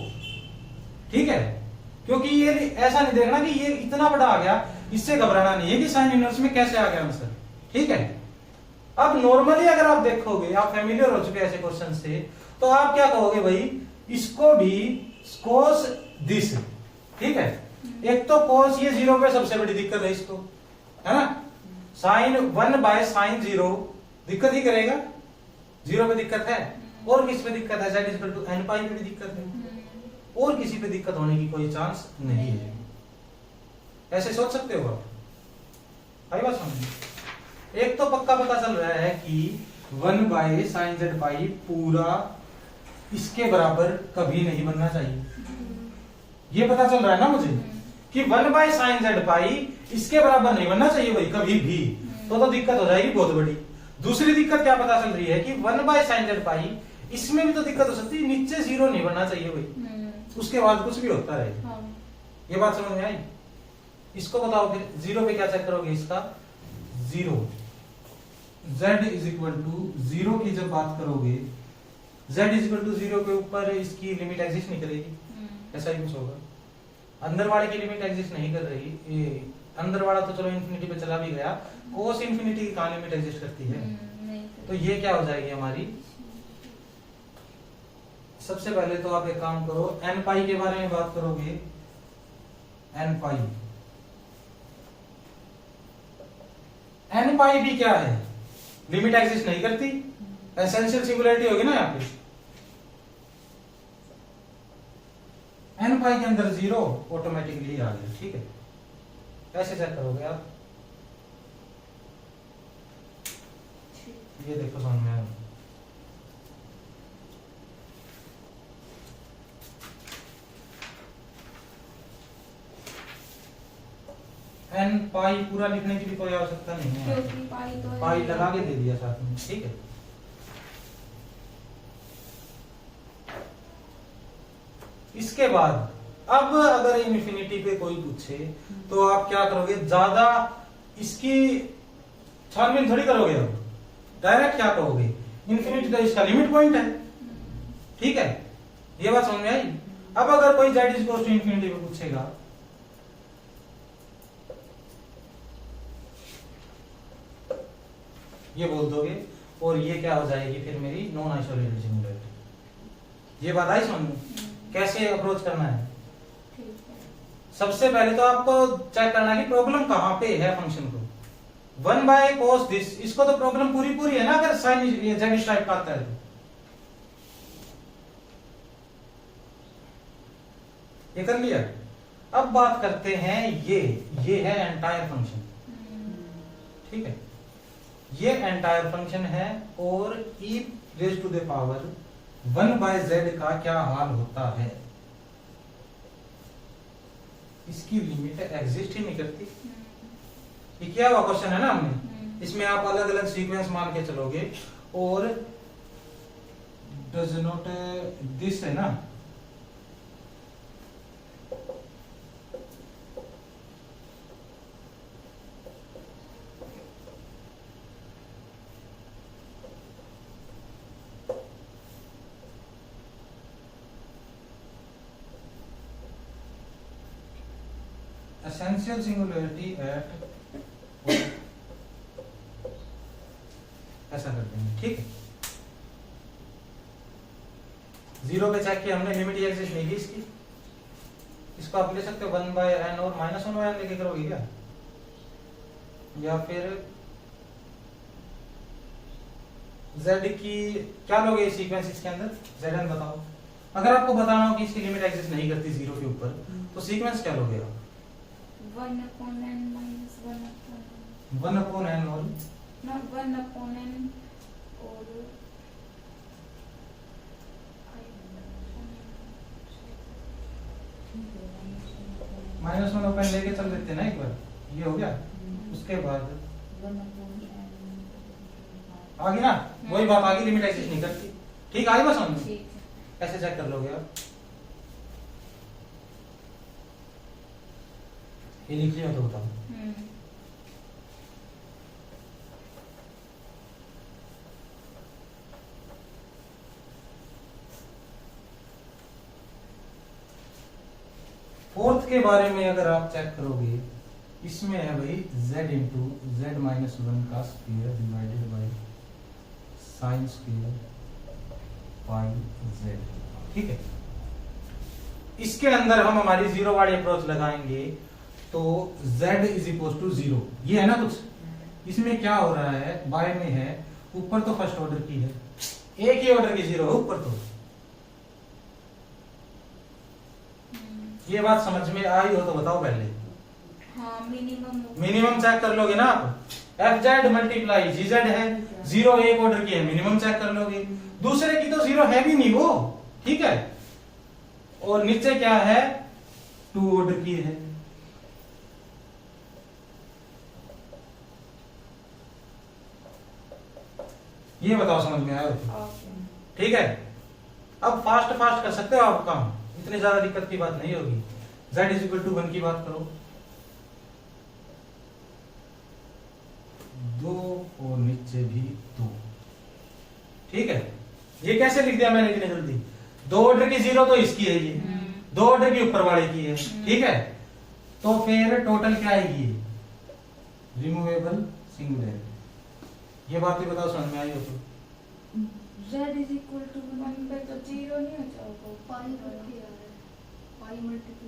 ठीक है, क्योंकि ये ऐसा नहीं देखना कि ये इतना बड़ा आ गया, इससे घबराना नहीं है कि साइन इनवर्स में कैसे आ गया आंसर। ठीक है, अब नॉर्मली अगर आप देखोगे, आप फेमिलियर हो चुके ऐसे क्वेश्चन से, तो आप क्या कहोगे भाई, इसको भी कोस दिस। ठीक है, एक तो कोस ये 0 पे सबसे बड़ी दिक्कत है इसको, है ना। साइन 1 बाय साइन 0 दिक्कत ही करेगा, 0 पे दिक्कत है। और किस पे दिक्कत है, z इक्वल टू n पाई पे भी दिक्कत है, और किसी पे दिक्कत होने की कोई चांस नहीं है। ऐसे सोच सकते हो आप। आई बात समझ। एक तो पक्का पता चल रहा है कि 1 बाय साइन z पाई पूरा इसके बराबर कभी नहीं बनना चाहिए, ये पता चल रहा है ना मुझे कि 1 बाय साइन z पाई इसके बराबर नहीं बनना चाहिए भाई कभी भी, तो दिक्कत हो जाएगी बहुत बड़ी। दूसरी दिक्कत क्या पता चल रही है कि 1 बाय साइन z पाई इसमें भी तो दिक्कत हो सकती है, नीचे जीरो नहीं बनना चाहिए भाई, उसके बाद कुछ भी होता रहे। हाँ। ये बात समझ में आई? इसको बताओ फिर, जीरो पे क्या चेक करोगे इसका, zero z is equal to zero की जब बात करोगे, z is equal to zero के ऊपर इसकी लिमिट एग्जिस्ट नहीं करेगी, ऐसा ही कुछ होगा। अंदर वाले की लिमिट एग्जिस्ट नहीं कर रही, ये अंदर वाला तो चलो इन्फिनिटी पे चला भी गया, कोस इन्फिनिटी की कहां लिमिट एग्जिस्ट करती है? तो ये क्या हो जाएगी हमारी, सबसे पहले तो आप एक काम करो, n पाई के बारे में बात करोगे, n पाई, n पाई भी क्या है, लिमिट एग्जिस्ट नहीं करती, एसेंशियल सिंगुलैरिटी होगी ना यहाँ पे, n पाई के अंदर जीरो ऑटोमेटिकली आ गया, ठीक है। कैसे चेक करोगे आप, ये देखो समझ में आया, n पाई पूरा लिखने की भी कोई आवश्यकता नहीं है, क्योंकि पाई तो है। पाई लगा के दे दिया साथ में, ठीक है। इसके बाद अब अगर इन्फिनिटी पे कोई पूछे तो आप क्या करोगे, ज्यादा इसकी छानबीन थोड़ी करोगे, अब डायरेक्ट क्या कहोगे, इन्फिनिटी तो इसका लिमिट पॉइंट है, ठीक है। ये बात समझ में आई? अब अगर कोई z is equal to infinity पे पूछेगा, ये बोल दोगे, और ये क्या हो जाएगी फिर मेरी नॉन आइसोलेटेड सिंगुलैरिटी। ये बात आई समझ में? कैसे अप्रोच करना है? सबसे पहले तो आपको चेक करना है कि प्रॉब्लम कहां पे है फंक्शन को, 1 बाय cos दिस, इसको तो प्रॉब्लम पूरी पूरी है ना, अगर साइन z इस टाइप का आता है तो। ये कर लिया। अब बात करते हैं ये है एंटायर फंक्शन, ठीक है। ये एंटायर फंक्शन है और e raise to the power 1 by z का क्या हाल होता है, इसकी लिमिट एग्जिस्ट ही नहीं करती। ये क्या हुआ क्वेश्चन है ना हमने, इसमें आप अलग अलग सीक्वेंस मान के चलोगे, और डज नॉट दिस है ना, एसेंशियल सिंगुलैरिटी एट, ऐसा कर देंगे, ठीक है। जीरो पे चेक किया हमने, लिमिट एग्जिस्ट नहीं की इसकी, इसको आप ले सकते हो 1 बाय n और -1 बाय n लेके करोगे क्या, या फिर z की क्या लोगे सीक्वेंस इसके अंदर, zn बताओ। अगर आपको बताना हो कि इसकी लिमिट एग्जिस्ट नहीं करती जीरो के ऊपर, तो सीक्वेंस क्या लोगे आप, 1 upon n minus 1 upon n, 1 upon n और not 1 upon n और -1 अपॉन लेके चल देते ना एक बार, ये हो गया। उसके बाद आ गई ना, वही बात आ गई, लिमिट एग्जिस्ट नहीं करती, ठीक आई बस समझ में? ऐसे चेक कर लोगे आप, ये लिख लिया तो बताओ। फोर्थ के बारे में अगर आप चेक करोगे, इसमें है भाई z इंटू z माइनस 1 का square divided by sine square pi z, ठीक है। इसके अंदर हम हमारी जीरो वाली अप्रोच लगाएंगे, तो z इज इक्वल टू 0, ये है ना कुछ, इसमें क्या हो रहा है, बाय में है, ऊपर तो फर्स्ट ऑर्डर की है, एक ही ऑर्डर की जीरो है ऊपर तो। ये बात समझ में आई हो तो बताओ पहले। हाँ, मिनिमम चेक कर लोगे ना आप, एफ जेड मल्टीप्लाई जी जेड है, जीरो एक ऑर्डर की है, मिनिमम चेक कर लोगे, दूसरे की तो जीरो है भी नहीं वो, ठीक है। और नीचे क्या है, 2 ऑर्डर की है। ये बताओ समझ में आया, ठीक है, अब फास्ट फास्ट कर सकते हो आप काम, इतनी ज्यादा दिक्कत की बात नहीं होगी। z इज इक्वल टू 1 की बात करो, 2 और नीचे भी 2, ठीक है। ये कैसे लिख दिया मैंने इतनी जल्दी? 2 ऑर्डर की 0 तो इसकी है, ये 2 ऑर्डर की ऊपर वाले की है, ठीक है। तो फिर टोटल क्या आएगी? Removable singularity. ये बात भी बताओ समझ में आई हो तो? z इज इक्वल टू 1 पे तो 0 नहीं हो जाएगा, पाई करके आ रहा है, pi multiple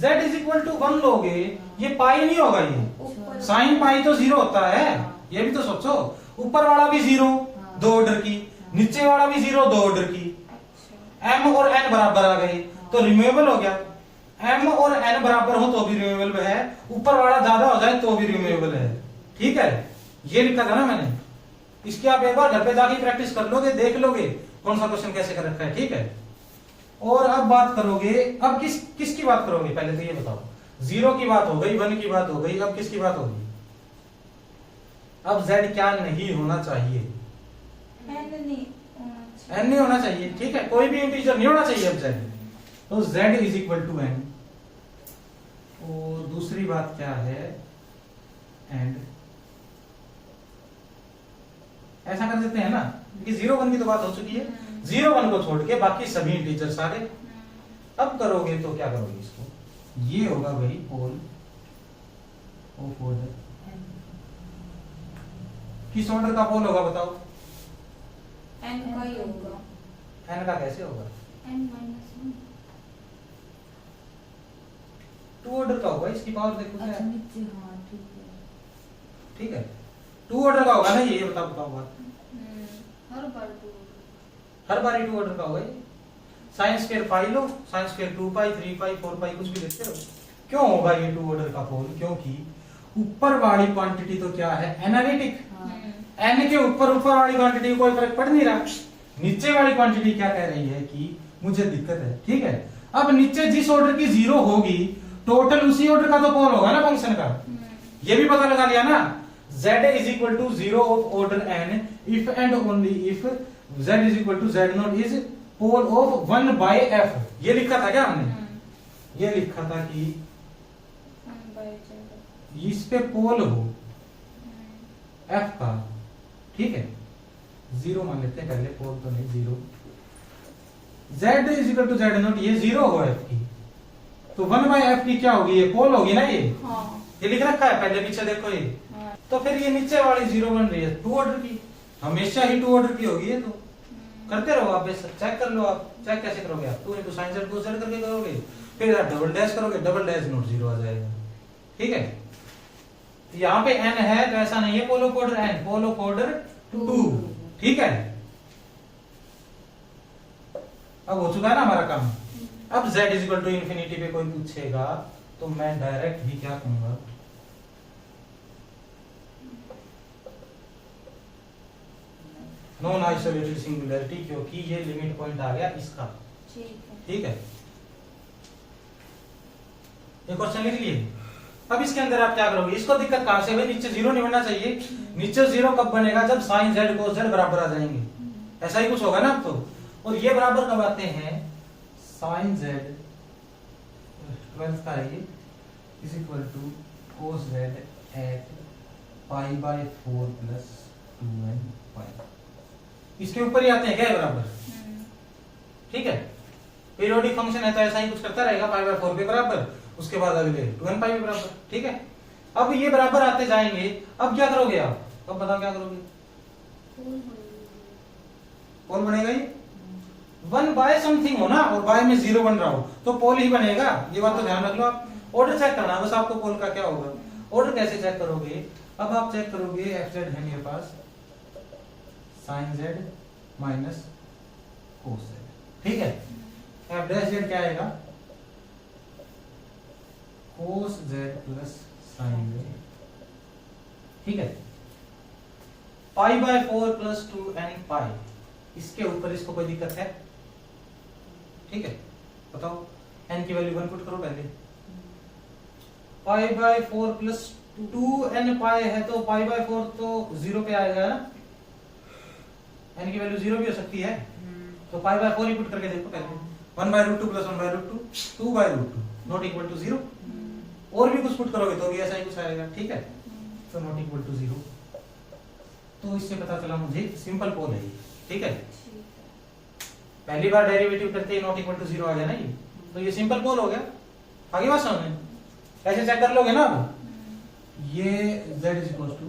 z is equal to 1 लोगे, ये पाई नहीं होगा, ये ऊपर साइन पाई तो 0 होता है, ये भी तो सोचो। ऊपर वाला भी 0 2 ऑर्डर की, नीचे वाला भी 0 2 ऑर्डर की, अच्छा m और n बराबर आ गए तो रिमूवेबल हो गया। m और n बराबर हो तो भी रिमूवेबल है, ऊपर वाला ज्यादा हो जाए तो भी रिमूवेबल है, ठीक है। ये लिखा था ना मैंने, इसकी आप एक बार घर पे जाके प्रैक्टिस कर लोगे, देख लोगे कौन सा क्वेश्चन कैसे कर रखा है, ठीक है। और अब बात करोगे, अब किसकी बात करोगे? पहले तो ये बताओ, 0 की बात हो गई, 1 की बात हो गई, अब किसकी बात होगी? अब z क्या नहीं होना चाहिए? n नहीं होना चाहिए, n नहीं होना चाहिए, ठीक है, कोई भी इंटीजर नहीं होना चाहिए अब z। तो z is equal to n। और दूसरी बात क्या है? एंड ऐसा कर देते हैं ना कि 0 1 की तो बात हो चुकी है, 0 1 को छोड़ के बाकी सभी इंटीजर सारे। अब करोगे तो क्या करोगे इसको? ये होगा भाई पोल ऑफ ऑर्डर। किस ऑर्डर का पोल होगा बताओ? n का ही होगा, n का कैसे होगा? n-1 2 ऑर्डर का होगा, इसकी पावर देखो क्या अच्छा है, नीचे, हाँ ठीक है, ठीक है। 2 ऑर्डर का होगा ना ये, बताओ बात। हर बार 2 हर बार 2 ऑर्डर का होगा ये। साइन स्क्वायर पाई लो, साइन स्क्वायर 2 पाई 3 पाई 4 पाई कुछ भी देखते रहो। क्यों होगा ये 2 ऑर्डर का पोल? क्योंकि ऊपर वाली क्वांटिटी तो क्या है? एनालिटिक। n के ऊपर वाली क्वांटिटी को कोई फर्क पड़ नहीं रहा, नीचे वाली क्वांटिटी क्या कह रही है कि मुझे दिक्कत है, ठीक है। अब नीचे जिस ऑर्डर की 0 होगी, टोटल उसी ऑर्डर का तो पोल होगा ना फंक्शन का, ये भी पता लगा लिया ना। z is equal to 0 of order n if and only if z is equal to z naught is pole of 1 by f। ये लिखा था क्या हमने? ये लिखा था कि 1 by z, इस पे पोल हो f का, ठीक है। 0 मान लेते हैं पहले, पोल तो नहीं 0। z is equal to z naught, ये 0 हो f की, तो 1 by f की क्या होगी? ये पोल होगी ना, ये लिख रखा है पहले पीछे देखो ये। तो फिर ये नीचे वाली 0 बन रही है 2 ऑर्डर की, हमेशा ही 2 ऑर्डर की होगी ये। तो करते रहो आप, चेक कर लो आप। चेक कैसे करोगे आप? 2 × sin z cos z करके करोगे, फिर आप डबल डैश करोगे, डबल डैश नॉट 0 आ जाएगा, ठीक है। यहाँ पे n है तो ऐसा नहीं है pole of order n, pole of order 2, ठीक है। अब हो चुका है ना हमारा काम। अब z is equal to infinity पे कोई पूछेगा तो मैं डायरेक्ट ही क्या कहूंगा? नॉन आइसोलेटेड सिंगुलैरिटी, क्योंकि ये लिमिट पॉइंट आ गया इसका, ठीक है। ये क्वेश्चन लिख लिए। अब इसके अंदर आप क्या करोगे? इसको दिक्कत कहां से? भाई नीचे 0 नहीं बनना चाहिए। नीचे 0 कब बनेगा? जब sin z cos z बराबर आ जाएंगे, ऐसा ही कुछ होगा ना अब तो। और ये बराबर कब आते हैं? sin z 12 का है ये, is equal to cos z at pi by 4 plus 2n pi. इसके ऊपर ही आते हैं क्या है बराबर, ठीक है। पीरियोडिक फंक्शन है तो ऐसा ही कुछ करता रहेगा, पाई बाय 4 के बराबर, उसके बाद अगले 2n पाई के बराबर, ठीक है। अब ये बराबर आते जाएंगे। अब क्या करोगे आप? अब बताओ क्या करोगे? पोल बनेगा ये 1 बाय समथिंग हो ना, और बाय में 0 बन रहा हो तो पोल ही बनेगा, ये बात तो ध्यान रख लो आप। ऑर्डर चेक करना बस आपको, पोल का क्या होगा। ऑर्डर कैसे चेक करोगे? अब आप चेक करोगे, एफ जेड है मेरे पास sin z minus cos z, ठीक है। एफ डैश जेड क्या आएगा? cos z plus sin z, ठीक है। पाई बाय 4 प्लस 2n पाई, इसके ऊपर इसको कोई दिक्कत है? ठीक है, बताओ n की वैल्यू 1 पुट करो पहले। पाई बाय 4 प्लस 2n पाई है तो पाई बाय 4 तो 0 पे आएगा ना, n की वैल्यू 0 भी हो सकती है, तो पाई बाय 4 ही पुट करके देखो पहले। 1/√2 प्लस 1/√2 2/√2 नॉट इक्वल टू 0। और भी कुछ पुट करोगे तो भी ऐसा ही कुछ आएगा, ठीक है। तो नॉट इक्वल टू 0, तो इससे पता चला मुझे सिंपल पोल है ये, ठीक है। पहली बार डेरिवेटिव करते ही नॉट इक्वल टू 0 आ गया ना ये, तो ये सिंपल पोल हो गया। आगे बात समझ में, ऐसे चेक कर लोगे ना अब, ये z is equal to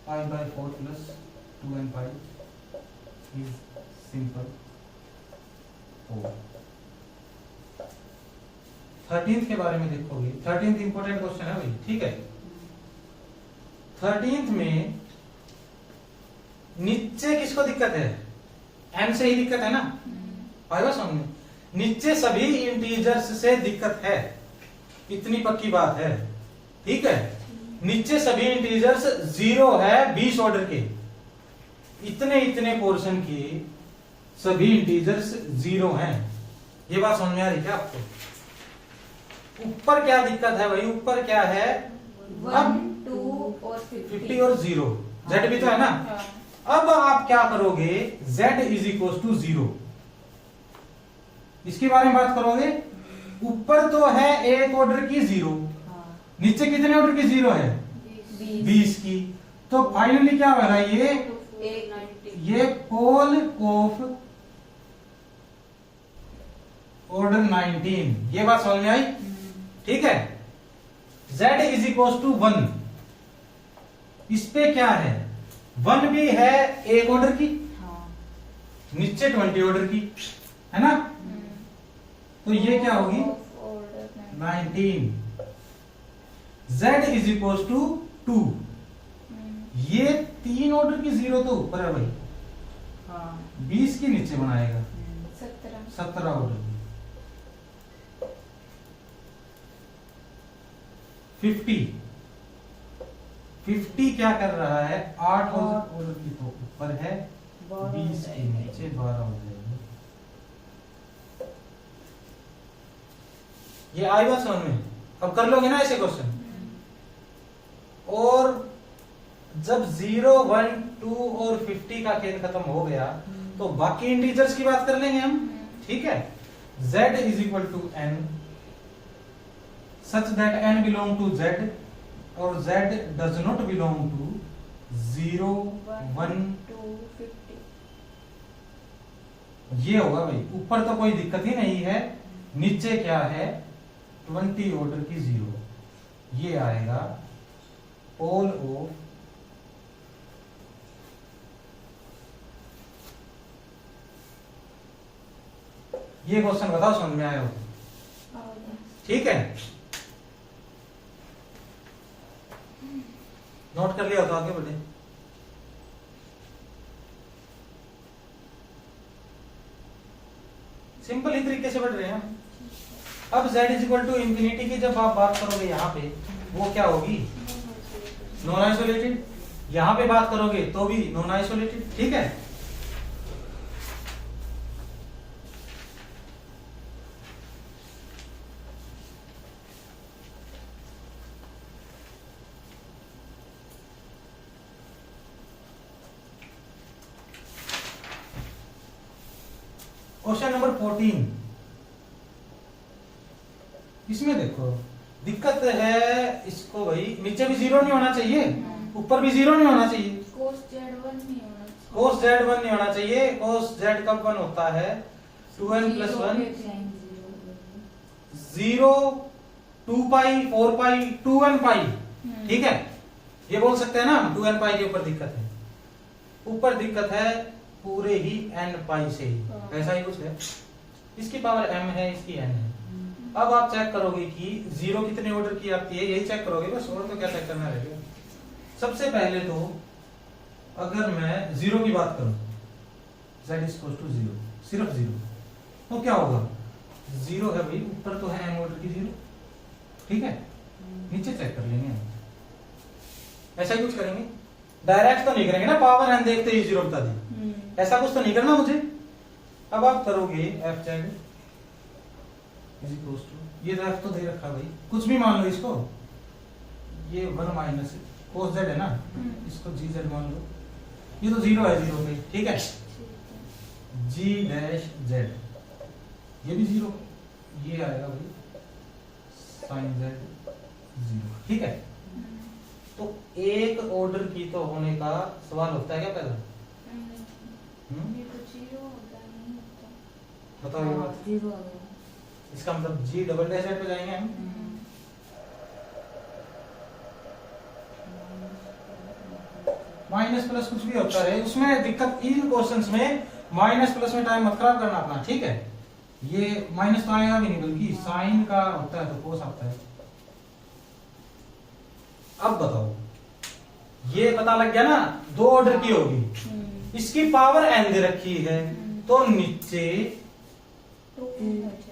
pi by 4 plus 2n pi is simple pole. 13th के बारे में देखोगे, 13th इंपॉर्टेंट क्वेश्चन है भाई, ठीक है। 13th में नीचे किसको दिक्कत है, m से ही दिक्कत है ना, आएगा समझ में। नीचे सभी इंटीजर्स से दिक्कत है, इतनी पक्की बात है, ठीक है। नीचे सभी इंटीजर्स 0 है 20 ऑर्डर के, इतने इतने पोर्शन के सभी इंटीजर्स 0 हैं। ये बात समझ में आ रही क्या आपको? ऊपर क्या दिक्कत है भाई, ऊपर क्या है, 1, 2 और 50 और 0, z भी तो है ना। अब आप क्या करोगे, z इज इक्वल टू 0, इसके बारे में बात करोगे। ऊपर तो है एक ऑर्डर की 0, नीचे कितने ऑर्डर की 0 है, 20 की। तो फाइनली क्या बना, ये पोल ऑफ ऑर्डर 19, ये बात समझ में आई, ठीक है। z इज इक्वल टू 1, इस पे क्या है, 1 भी है एक ऑर्डर की, नीचे 20 ऑर्डर की, है ना। तो ये क्या होगी 19, z इज इक्वल टू 2, ये 3 ऑर्डर की 0 तो ऊपर है भाई, 20 की नीचे बनाएगा 17 ऑर्डर की। 50 क्या कर रहा है, 8 ऑर्डर की तो ऊपर है, 20 के नीचे 12 हो जाएगी। ये आई बात समझ में, अब कर लोगे ना ऐसे क्वेश्चन। और जब 0, 1, 2 और 50 का खेल खत्म हो गया तो बाकी इंटीजर्स की बात कर लेंगे हम, ठीक है। z is equal to n such that n belong to z और z does not belong to 0, 1, 2, 50। ये होगा भाई। ऊपर तो कोई दिक्कत ही नहीं है, नीचे क्या है 20 ऑर्डर की 0, ये आएगा पोल ऑफ ये क्वेश्चन बताओ समझ में आया हो, ठीक है। नोट कर लिया हो तो आगे बढ़े। सिंपल ही तरीके से बढ़ रहे हैं। अब z is equal to infinity की जब आप बात करोगे यहाँ पे, वो क्या होगी, नॉन आइसोलेटेड। यहाँ पे बात करोगे तो भी नॉन आइसोलेटेड, ठीक है। क्वेश्चन नंबर 14, इसमें देखो दिक्कत है इसको भाई, नीचे भी 0 नहीं होना चाहिए, ऊपर भी 0 नहीं होना चाहिए, cos z1 नहीं होना चाहिए, cos z1 नहीं होना चाहिए। cos z कब 1 होता है, 2n प्लस 1, 0, 2 पाई, 4 पाई, 2n पाई, ठीक है। ये बोल सकते हैं ना 2n पाई के ऊपर दिक्कत है, ऊपर दिक्कत है पूरे ही n पाई से ही, ऐसा ही कुछ है। इसकी पावर m है, इसकी n है। अब आप चेक करोगे कि 0 कितने ऑर्डर की आती है, यही चेक करोगे बस, और तो क्या चेक करना रहेगा। सबसे पहले तो अगर मैं 0 की बात करूं, z इज इक्वल टू 0, सिर्फ 0, तो क्या होगा, 0 है भाई, ऊपर तो है n ऑर्डर की 0, ठीक है। नीचे चेक कर लेंगे, ऐसा ही कुछ करेंगे, डायरेक्ट तो नहीं करेंगे ना, पावर n देखते ही 0 बता दी, ऐसा कुछ तो नहीं करना मुझे। अब आप करोगे f z is equal to, ये तो f तो दे रखा भाई, कुछ भी मान लो इसको, ये 1 माइनस cos z है ना, इसको gz मान लो, ये तो जीरो है, जीरो पे, ठीक है। ठीक है। जी डैश जेड, ये भी जीरो, ये आएगा भाई साइन जेड जीरो, ठीक है। तो एक ऑर्डर की तो होने का सवाल होता है क्या पहला? ये तो जीरो होता नहीं होता। बताओ ये बात। जीरो आ गया। इसका मतलब जी डबल डैश जेड पे जाएंगे हम। माइनस प्लस कुछ भी होता है उसमें दिक्कत, इन क्वेश्चंस में माइनस प्लस में टाइम मत खराब करना अपना, ठीक है। ये माइनस तो आएगा भी नहीं, बल्कि साइन का होता है तो कोस आता है। अब बताओ, ये पता लग गया ना, दो ऑर्डर की होगी, इसकी पावर n दे रखी है, तो नीचे तो हो जाएगा।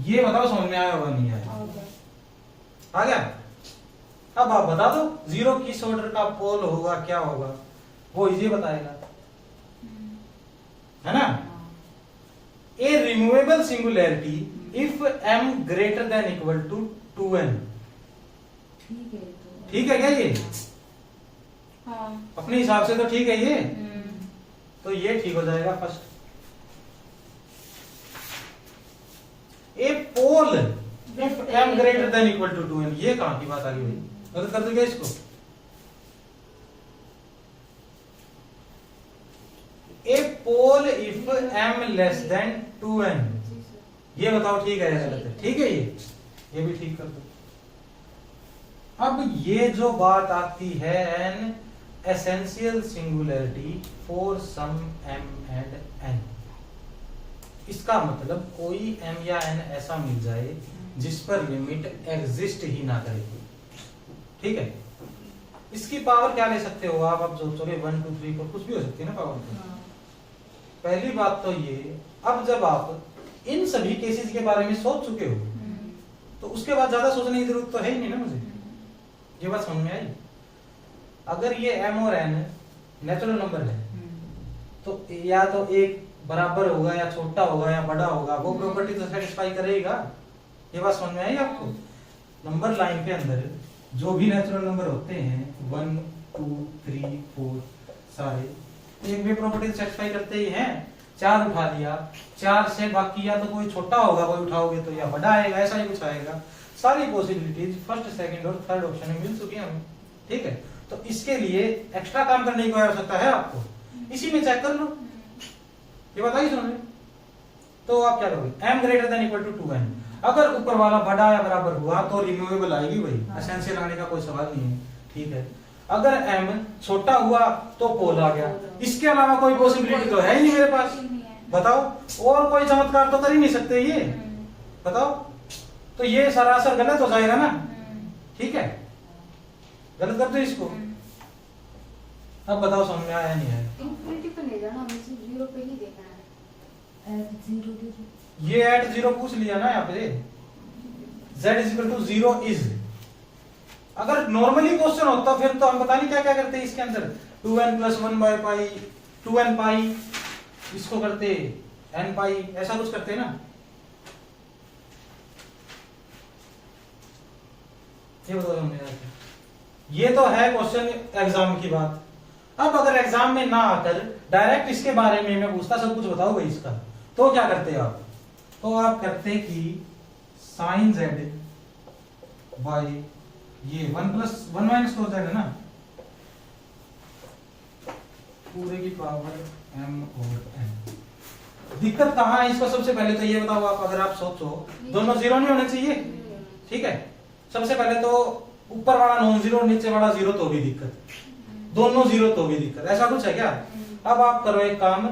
ये बताओ समझ में आया होगा नहीं आया? आ गया। आ गया। अब आप बता दो जीरो किस ऑर्डर का पोल होगा, क्या होगा, वो इजी बताएगा, है ना। A removable singularity if m greater than equal to 2n। ठीक है तो। ठीक है क्या ये? हाँ। अपने हिसाब से तो ठीक है ये, तो ये ठीक हो जाएगा first. A pole if m greater than equal to 2n, ये कहां की बात आ गई भाई? गलत कर दोगे इसको। A pole if m less than 2n, ये बताओ ठीक है या गलत है? ठीक है ये भी ठीक कर दो। अब ये जो बात आती है an essential singularity for some m and n, इसका मतलब कोई m या n ऐसा मिल जाए जिस पर लिमिट एग्जिस्ट ही ना करे, ठीक है। इसकी पावर क्या ले सकते हो आप? अब सोचोगे 1 2 3 4 कुछ भी हो सकती है ना पावर तो। पहली बात तो ये, अब जब आप इन सभी केसेस के बारे में सोच चुके हो तो उसके बाद ज्यादा सोचने की जरूरत तो है ही नहीं ना मुझे। ये बात समझ में आई? अगर ये m और n नेचुरल नंबर है तो या तो एक बराबर होगा या छोटा होगा या बड़ा होगा, वो प्रॉपर्टी तो सेटिस्फाई करेगा। ये बात समझ में आई आपको? नंबर लाइन के अंदर जो भी नेचुरल नंबर होते हैं 1 2 3 4 सारे एक भी प्रॉपर्टी सेटिस्फाई करते ही हैं। 4 उठा लिया, 4 से बाकी या तो कोई छोटा होगा, कोई उठाओगे तो या बड़ा आएगा, ऐसा ही कुछ आएगा। सारी पॉसिबिलिटीज फर्स्ट सेकंड और थर्ड ऑप्शन में मिल चुकी है हमें, ठीक है। तो इसके लिए एक्स्ट्रा काम करने की कोई आवश्यकता है आपको? इसी में चेक कर लो। ये बताइए समझ में। तो आप क्या करोगे? m greater than equal to 2n, अगर ऊपर वाला बड़ा या बराबर हुआ तो रिमूवेबल आएगी भाई, एसेंशियल आने का कोई सवाल नहीं है, ठीक है। अगर m छोटा हुआ तो पोल आ गया, इसके अलावा कोई पॉसिबिलिटी तो है ही नहीं मेरे पास। बताओ, और कोई चमत्कार तो कर ही नहीं सकते ये, बताओ। तो ये सरासर गलत हो जाएगा ना, ठीक है। गलत कर दो इसको। अब बताओ समझ में आया नहीं है? इंफिनिटी पे ले जाना, हमें सिर्फ जीरो पे ही देखना है। एट जीरो ये एट जीरो पूछ लिया ना यहाँ पे, z is equal to 0 is. अगर नॉर्मली क्वेश्चन होता फिर तो हम पता नहीं क्या क्या करते हैं इसके अंदर, 2n plus 1 by pi 2n पाई, इसको करते n पाई, ऐसा कुछ करते ना। ये बताओ हमने ये तो है क्वेश्चन एग्जाम की बात। अब अगर एग्जाम में ना आकर डायरेक्ट इसके बारे में मैं पूछता सब कुछ बताओ भाई इसका, तो क्या करते आप? तो आप करते कि साइन z बाई ये 1 प्लस 1 माइनस cos z है ना, पूरे की पावर m और n। दिक्कत कहाँ है इसको? सबसे पहले तो ये बताओ आप, अगर आप सोचो दोनों जीरो नहीं होने चाहिए, ठीक है। सबसे पहले तो ऊपर वाला नॉन जीरो, नीचे वाला जीरो तो भी दिक्कत, दोनों जीरो तो भी दिक्कत, ऐसा कुछ है क्या? अब आप करो एक काम,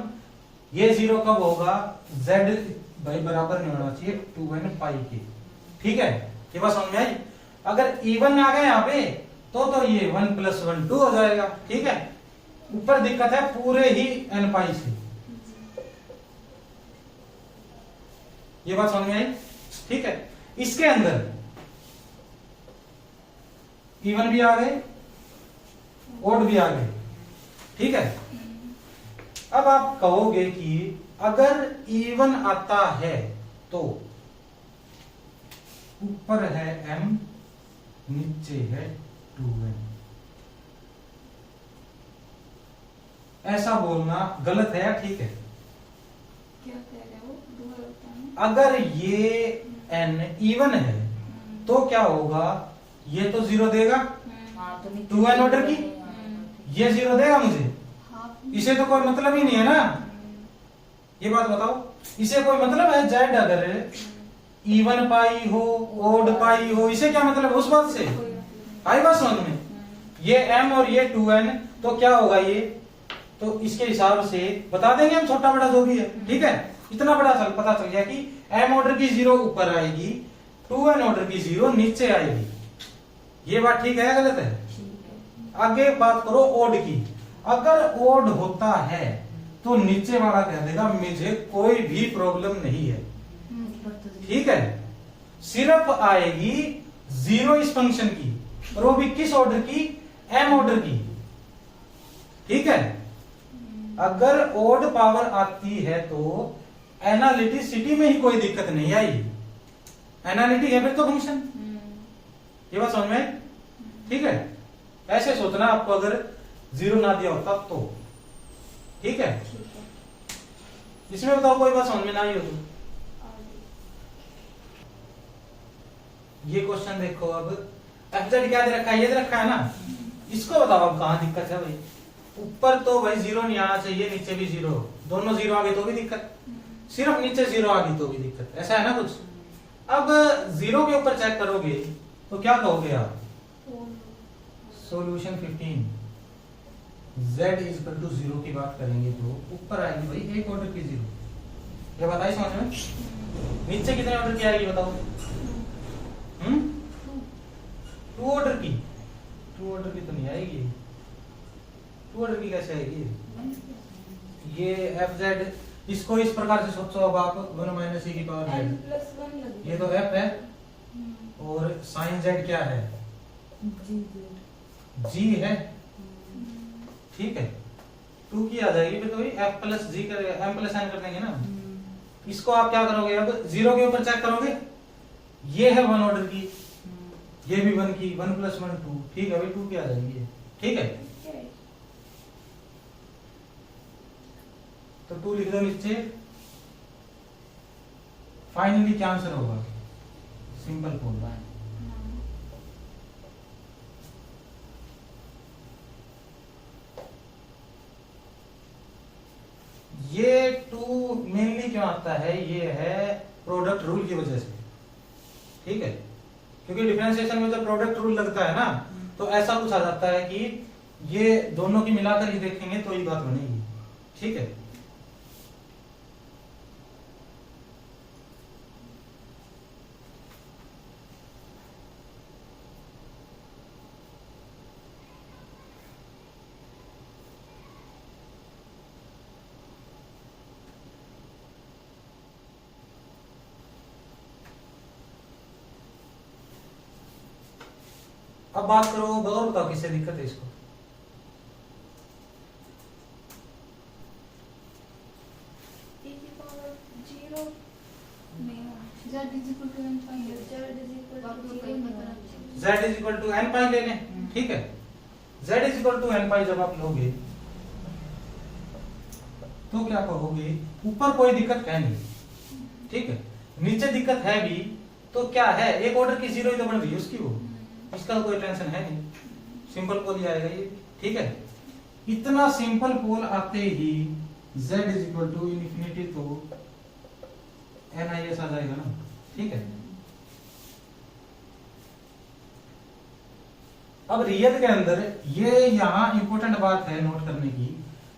ये जीरो कब होगा? z भाई बराबर नहीं होना चाहिए 2n पाई के, ठीक है। ये बात समझ में आई? अगर इवन आ गया यहाँ पे तो ये 1 प्लस 1 2 हो जाएगा, ठीक है। ऊपर दिक्कत है पूरे ही n पाई से। ये बात समझ में आई? ठीक है। इसके अंदर इवन भी आ गए, ओड भी आ गए, ठीक है। अब आप कहोगे कि अगर इवन आता है तो ऊपर है m, नीचे है 2n, ऐसा बोलना गलत है या ठीक है? क्या कह रहे हो, दोबारा बताना। अगर ये n इवन है तो क्या होगा, ये तो 0 देगा, हाँ तो 2n ऑर्डर की ये 0 देगा मुझे, हाफ इसे तो कोई मतलब ही नहीं है ना। ये बात बताओ, इसे कोई मतलब है? z अगर इवन पाई हो ओड पाई हो, इसे क्या मतलब है उस बात से? आई बात समझ में? ये m और ये 2n तो क्या होगा ये, तो इसके हिसाब से बता देंगे हम, छोटा बड़ा जो भी है, ठीक है। इतना बड़ा पता चल गया कि m ऑर्डर की 0 ऊपर आएगी, 2n ऑर्डर की 0 नीचे आएगी। ये बात ठीक है या गलत है? आगे बात करो ओड की। अगर ओड होता है तो नीचे वाला कह देगा मुझे कोई भी प्रॉब्लम नहीं है, ठीक है। सिर्फ आएगी 0 इस फंक्शन की, और वो भी किस ऑर्डर की? m ऑर्डर की, ठीक है। अगर ओड पावर आती है तो एनालिटिसिटी में ही कोई दिक्कत नहीं आई, एनालिटिक है फिर तो फंक्शन। ये बात समझ में? ठीक है, ऐसे सोचना आपको अगर 0 ना दिया होता तो, ठीक है। इसमें बताओ कोई बात समझ में ना आई हो तो। ये क्वेश्चन देखो, अब fz क्या दे रखा है? ये दे रखा है ना, इसको बताओ अब कहां दिक्कत है भाई। ऊपर तो भाई 0 नहीं आना चाहिए, नीचे भी 0, दोनों 0 आ गए तो भी दिक्कत, सिर्फ नीचे 0 आ गई तो भी दिक्कत, ऐसा है ना कुछ। अब 0 के ऊपर चेक करोगे तो क्या कहोगे आप? Solution 15 z is equal to 0 की बात करेंगे तो ऊपर आएगी भाई एक ऑर्डर की 0। ये बताइए समझ में? नीचे कितने ऑर्डर की आएगी बताओ? 2 ऑर्डर की, 2 ऑर्डर की तो नहीं आएगी, 2 ऑर्डर की कैसे आएगी? ये fz, इसको इस प्रकार से सोचो अब आप, 1 माइनस e की पावर z, ये तो f है, और साइन z क्या है? g है, ठीक है। 2 की आ जाएगी फिर तो भाई f प्लस g कर m प्लस n कर देंगे ना। इसको आप क्या करोगे, अब 0 के ऊपर चेक करोगे, ये है 1 ऑर्डर की, ये भी 1 की, 1 प्लस 1 2, ठीक है भाई 2 की आ जाएगी, ठीक है। तो 2 लिख दो नीचे। फाइनली क्या आंसर होगा? सिंपल फॉर्मूला है। ये 2 मेनली क्यों आता है? ये है प्रोडक्ट रूल की वजह से, ठीक है। क्योंकि डिफरेंशिएशन में जब प्रोडक्ट रूल लगता है ना, तो ऐसा कुछ आ जाता है कि ये दोनों की मिलाकर ही देखेंगे तो ये बात बनेगी, ठीक है। अब बात करो, और बताओ किससे दिक्कत है इसको? z is equal to n pi ले लें, ठीक है। z is equal to n pi जब आप लोगे तो क्या कहोगे? ऊपर कोई दिक्कत है नहीं, ठीक है। नीचे दिक्कत है भी तो क्या है, एक ऑर्डर की 0 ही तो बन रही है उसकी, वो इसका कोई टेंशन है नहीं, सिंपल पोल ही आएगा ये, ठीक है। इतना सिंपल पोल आते ही z is equal to infinity तो NIS आ जाएगा ना, ठीक है। अब रियल के अंदर ये यहाँ इंपॉर्टेंट बात है नोट करने की,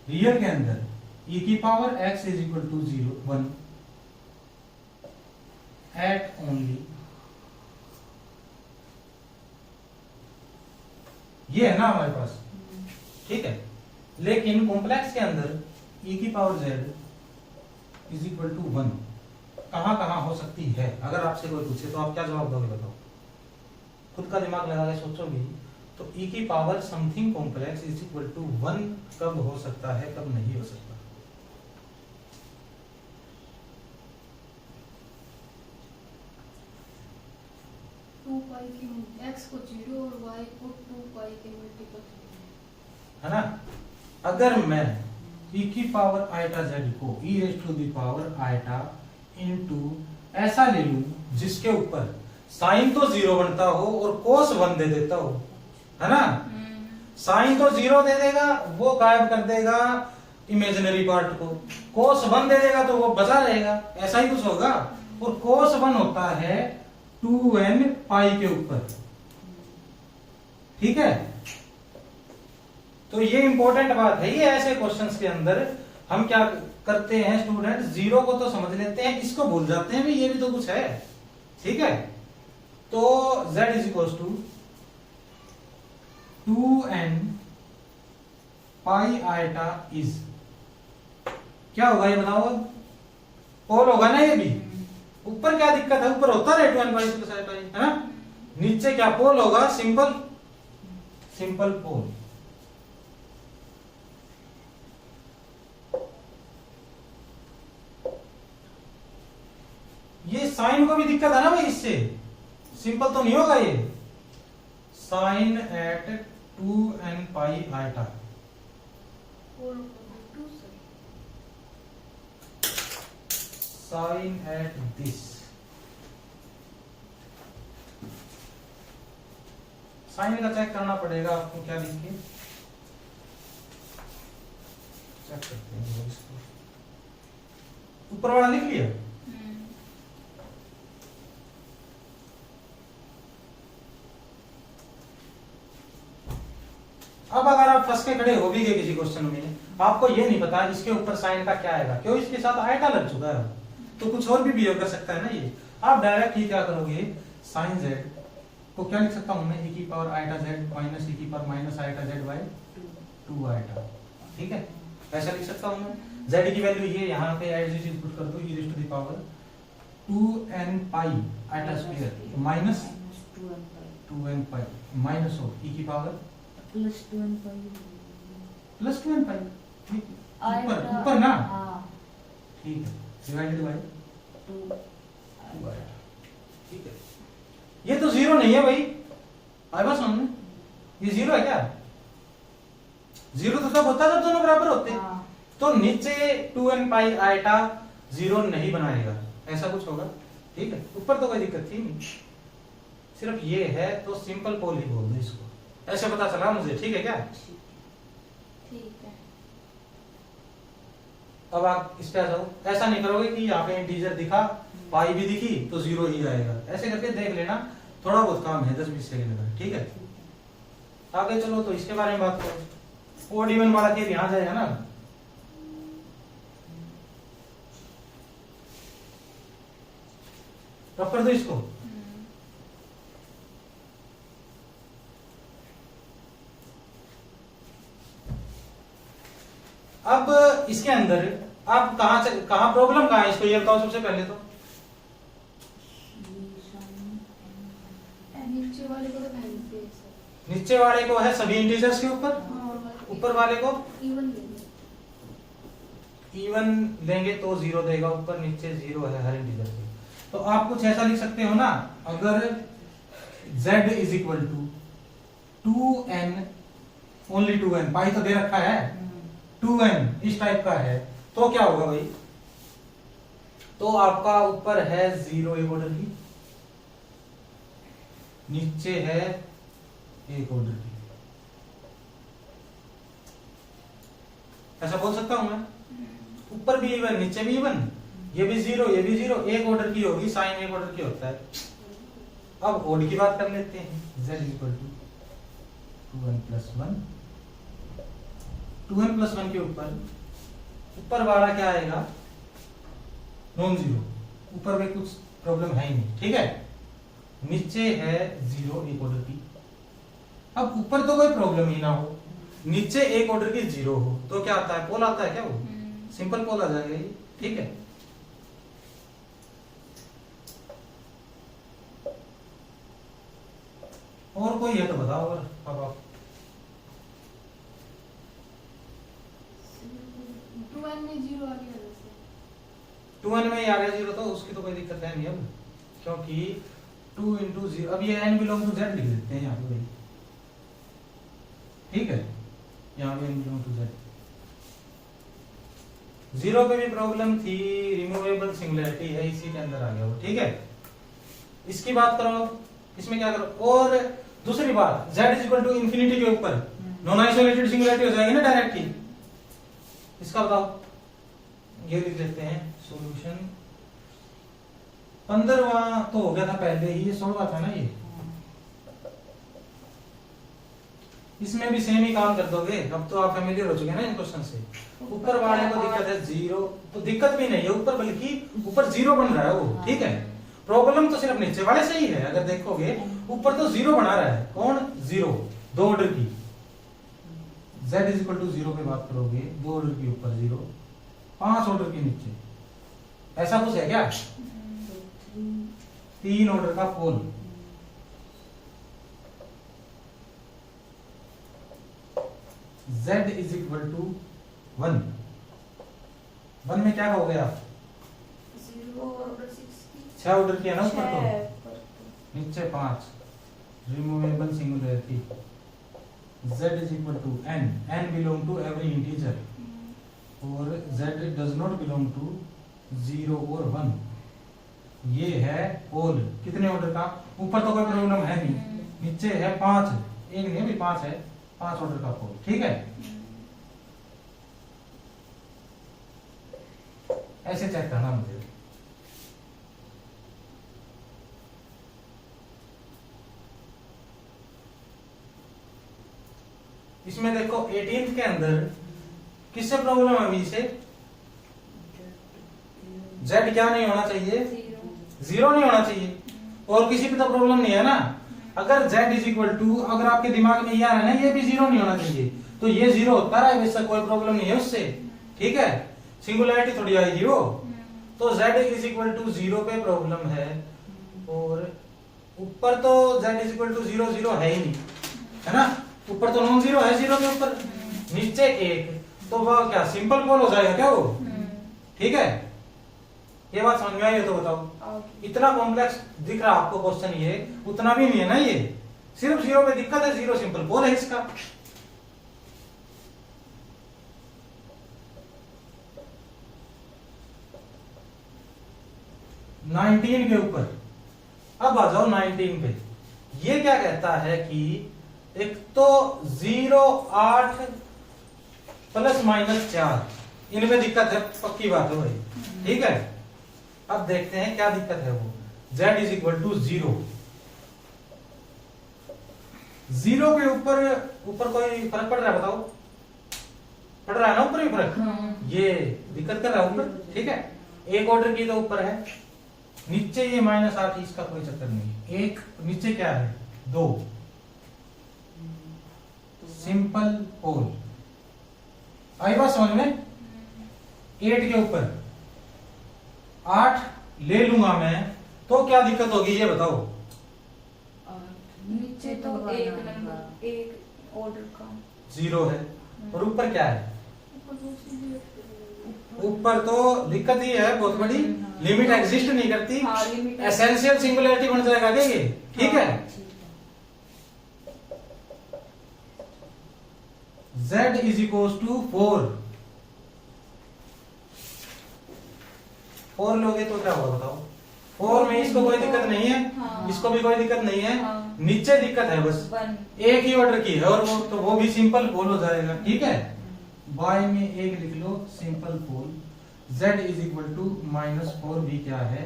रियल के अंदर e की power x is equal to 1 at only, ये है ना हमारे पास, ठीक है। लेकिन कॉम्प्लेक्स के अंदर e की power z is equal to 1 कहां कहां हो सकती है? अगर आपसे कोई पूछे तो आप क्या जवाब दोगे बताओ? खुद का दिमाग लगा के सोचोगे तो e की power something complex is equal to 1 कब हो सकता है, कब नहीं हो सकता? x को 0 और y को 2 पाई के मल्टीपल है ना। अगर मैं ई की पावर आयटा जेड को e raise to the power eta into ऐसा ले लूं जिसके ऊपर साइन तो 0 बनता हो और कोस 1 दे देता हो, है ना। साइन तो 0 दे देगा, वो गायब कर देगा इमेजिनरी पार्ट को, कोस 1 दे देगा तो वो बचा रहेगा, ऐसा ही कुछ होगा। और कोस 1 होता है 2n पाई के ऊपर, ठीक है। तो ये इंपॉर्टेंट बात है, ये ऐसे क्वेश्चंस के अंदर हम क्या करते हैं स्टूडेंट, 0 को तो समझ लेते हैं, इसको भूल जाते हैं भी ये भी तो कुछ है, ठीक है। तो z is equal to 2n pi iota is क्या होगा ये बताओ, पोल होगा ना ये भी। ऊपर क्या दिक्कत है, ऊपर होता है 2n पाई प्लस आयटा, है ना। नीचे क्या पोल होगा, सिंपल पोल। ये साइन को भी दिक्कत है ना भाई, इससे सिंपल तो नहीं होगा ये। Sine at 2n pi iota, sine at this, sine का चेक करना पड़ेगा आपको, क्या लिख के चेक करते हैं इसको। ऊपर वाला लिख लिया, अब अगर आप फंस के खड़े हो भी गए किसी क्वेश्चन में, आपको ये नहीं पता इसके ऊपर साइन का क्या आएगा, क्यों इसके साथ आयटा लग चुका है, तो कुछ और भी बिहेव कर सकता है ना ये। आप डायरेक्ट ही क्या करोगे, साइन जेड को क्या लिख सकता हूं मैं, e की power eta z minus e की power minus iota z by 2 iota, ठीक है, ऐसा लिख सकता हूं मैं। z की वैल्यू ये यहाँ पे एज इट इज पुट कर दो, e raise to the power 2n pi iota square minus 2n pi minus हो e की पावर प्लस 2n पाई, ठीक, ऊपर ना, हाँ ठीक है, डिवाइडेड बाय 2 आयटा, ठीक है। ये तो 0 नहीं है भाई, आए बात समझ में, ये 0 है क्या, 0 तो तब होता है जब दोनों बराबर होते हैं। हाँ। तो नीचे 2n पाई आयटा 0 नहीं बनाएगा, ऐसा कुछ होगा, ठीक है। ऊपर तो कोई दिक्कत थी नहीं, सिर्फ ये है, तो सिंपल पोल ही बोल दो इसको, ऐसे पता चला मुझे, ठीक है क्या। ठीक है। अब आप इस पे आ जाओ, ऐसा नहीं करोगे कि यहाँ पे इंटीजर दिखा, पाई भी दिखी तो 0 ही आएगा, ऐसे करके देख लेना, थोड़ा बहुत काम है 10-20 सेकंड का, ठीक है। आगे चलो, तो इसके बारे में बात करो, ओड इवन वाला केस यहाँ जाएगा ना। रख कर दो इसको, अब इसके अंदर आप कहां प्रॉब्लम कहां है, इसको ये बताओ सबसे पहले तो। नीचे वाले को तो वैल्यू पे है सर। नीचे वाले को है सभी इंटीजर्स के ऊपर, ऊपर वाले को इवन लेंगे, इवन लेंगे तो 0 देगा ऊपर, नीचे 0 है हर इंटीजर पे। तो आप कुछ ऐसा लिख सकते हो ना, अगर z is equal to 2n, only 2n, pi तो दे रखा है, 2n इस टाइप का है, तो क्या होगा भाई, तो आपका ऊपर है 0 एक ऑर्डर की, नीचे है एक ऑर्डर की, ऐसा बोल सकता हूं मैं। ऊपर भी इवन, नीचे भी इवन, ये भी 0 ये भी 0, एक ऑर्डर की होगी, साइन एक ऑर्डर की होता है। अब ओड की बात कर लेते हैं, z is equal to 2n plus 1, 2n plus 1 के ऊपर वाला क्या आएगा, नॉन जीरो, ऊपर में कुछ प्रॉब्लम है ही नहीं, ठीक है। नीचे है 0 एक ऑर्डर की, अब ऊपर तो कोई प्रॉब्लम ही ना हो, नीचे एक ऑर्डर की 0 हो, तो क्या आता है, पोल आता है क्या, वो सिंपल पोल आ जाएगा ये, ठीक है। और कोई है तो बताओ, और अब आप 2n में 0 आ गया वैसे, 2n में आ गया 0, तो उसकी तो कोई दिक्कत है नहीं अब, क्योंकि 2 इंटू 0, अब ये n बिलोंग टू z लिख देते हैं यहाँ पे भाई, ठीक है, यहाँ पे n belong to z, zero पे भी प्रॉब्लम थी, रिमूवेबल सिंगुलैरिटी है, इसी के अंदर आ गया वो, ठीक है। इसकी बात करो, इसमें क्या करो, और दूसरी बात z is equal to infinity के ऊपर नॉन आइसोलेटेड सिंगुलैरिटी हो जाएगी ना डायरेक्ट ही। इसका बताओ, ये लिख लेते हैं सॉल्यूशन। 15वां तो हो गया था पहले ही, ये 16वां था ना ये। इसमें भी सेम ही काम कर दोगे, अब तो आप फेमिलियर हो चुके हैं ना इन क्वेश्चन से। ऊपर वाले को दिक्कत है जीरो, तो दिक्कत भी नहीं है ऊपर, बल्कि ऊपर जीरो बन रहा है वो, ठीक है। प्रॉब्लम तो सिर्फ नीचे वाले से ही है, अगर देखोगे ऊपर तो जीरो बना रहा है, कौन, जीरो, दो ऑर्डर की। z is equal to zero पे बात करोगे, दो ऑर्डर की ऊपर जीरो, 5 ऑर्डर के नीचे, ऐसा कुछ है क्या, 3 ऑर्डर का पोल। z इज इक्वल टू 1, 1 में क्या हो गया, 6 ऑर्डर किया ना ऊपर तो, नीचे 5, removable singularity. z is equal to n, n belong to every integer, और z does not belong to 0 और 1। ये है पोल, कितने ऑर्डर का, ऊपर तो कोई प्रॉब्लम है नहीं, नीचे है 5, एक नहीं भी 5 है, 5 ऑर्डर का पोल, ठीक है। ऐसे चेक करना मुझे। इसमें देखो 18th के अंदर किससे प्रॉब्लम है अभी से, z क्या नहीं होना चाहिए, 0 नहीं होना चाहिए, और किसी पे तो प्रॉब्लम नहीं है ना। अगर z इज इक्वल टू, अगर आपके दिमाग में ये आ रहा है ना ये भी 0 नहीं होना चाहिए, तो ये 0 होता रहा है, वैसा कोई प्रॉब्लम नहीं है उससे, ठीक है। सिंगुलैरिटी थोड़ी आएगी वो, तो z इज इक्वल टू 0 पे प्रॉब्लम है, और ऊपर तो z इज इक्वल टू 0 0 है ही नहीं, है ना, ऊपर तो नॉन जीरो है 0 के ऊपर, नीचे 1, तो वह क्या सिंपल पोल हो जाएगा क्या वो, ठीक है। ये बात समझ में आई है तो बताओ। इतना कॉम्प्लेक्स दिख रहा आपको क्वेश्चन, ये उतना भी नहीं है ना, ये सिर्फ 0 पे दिक्कत है, 0 सिंपल पोल है इसका। नाइनटीन के ऊपर, अब आ जाओ 19 पे। ये क्या कहता है कि एक तो 0 8 प्लस माइनस 4, इनमें दिक्कत है, पक्की बात है भाई, ठीक है। अब देखते हैं क्या दिक्कत है वो, z इज इक्वल टू 0, 0 के ऊपर कोई फर्क पड़ रहा है, बताओ, पड़ रहा है ना ऊपर भी फर्क, ये दिक्कत कर रहा है ऊपर, ठीक है। एक ऑर्डर की तो ऊपर है, नीचे ये -8, इसका कोई चक्कर नहीं, एक नीचे क्या है 2, सिंपल पोल। आई बात समझ में। 8 के ऊपर 8 ले लूंगा मैं, तो क्या दिक्कत होगी ये बताओ, नीचे तो एक नंबर, एक ऑर्डर का 0 है, और ऊपर क्या है, ऊपर तो दिक्कत ही है बहुत बड़ी, लिमिट एग्जिस्ट नहीं करती, एसेंशियल सिंगुलैरिटी बन जाएगा क्या ये, ठीक है। z इज इक्वल टू 4 लोगे तो क्या होगा बताओ, 4 में इसको कोई दिक्कत नहीं है, हाँ। इसको भी कोई दिक्कत नहीं है, हाँ। नीचे दिक्कत है बस, एक ही ऑर्डर की है, और वो तो वो भी सिंपल पोल हो जाएगा, ठीक है। बाय में एक लिख लो simple pole, z is equal to -4 भी क्या है,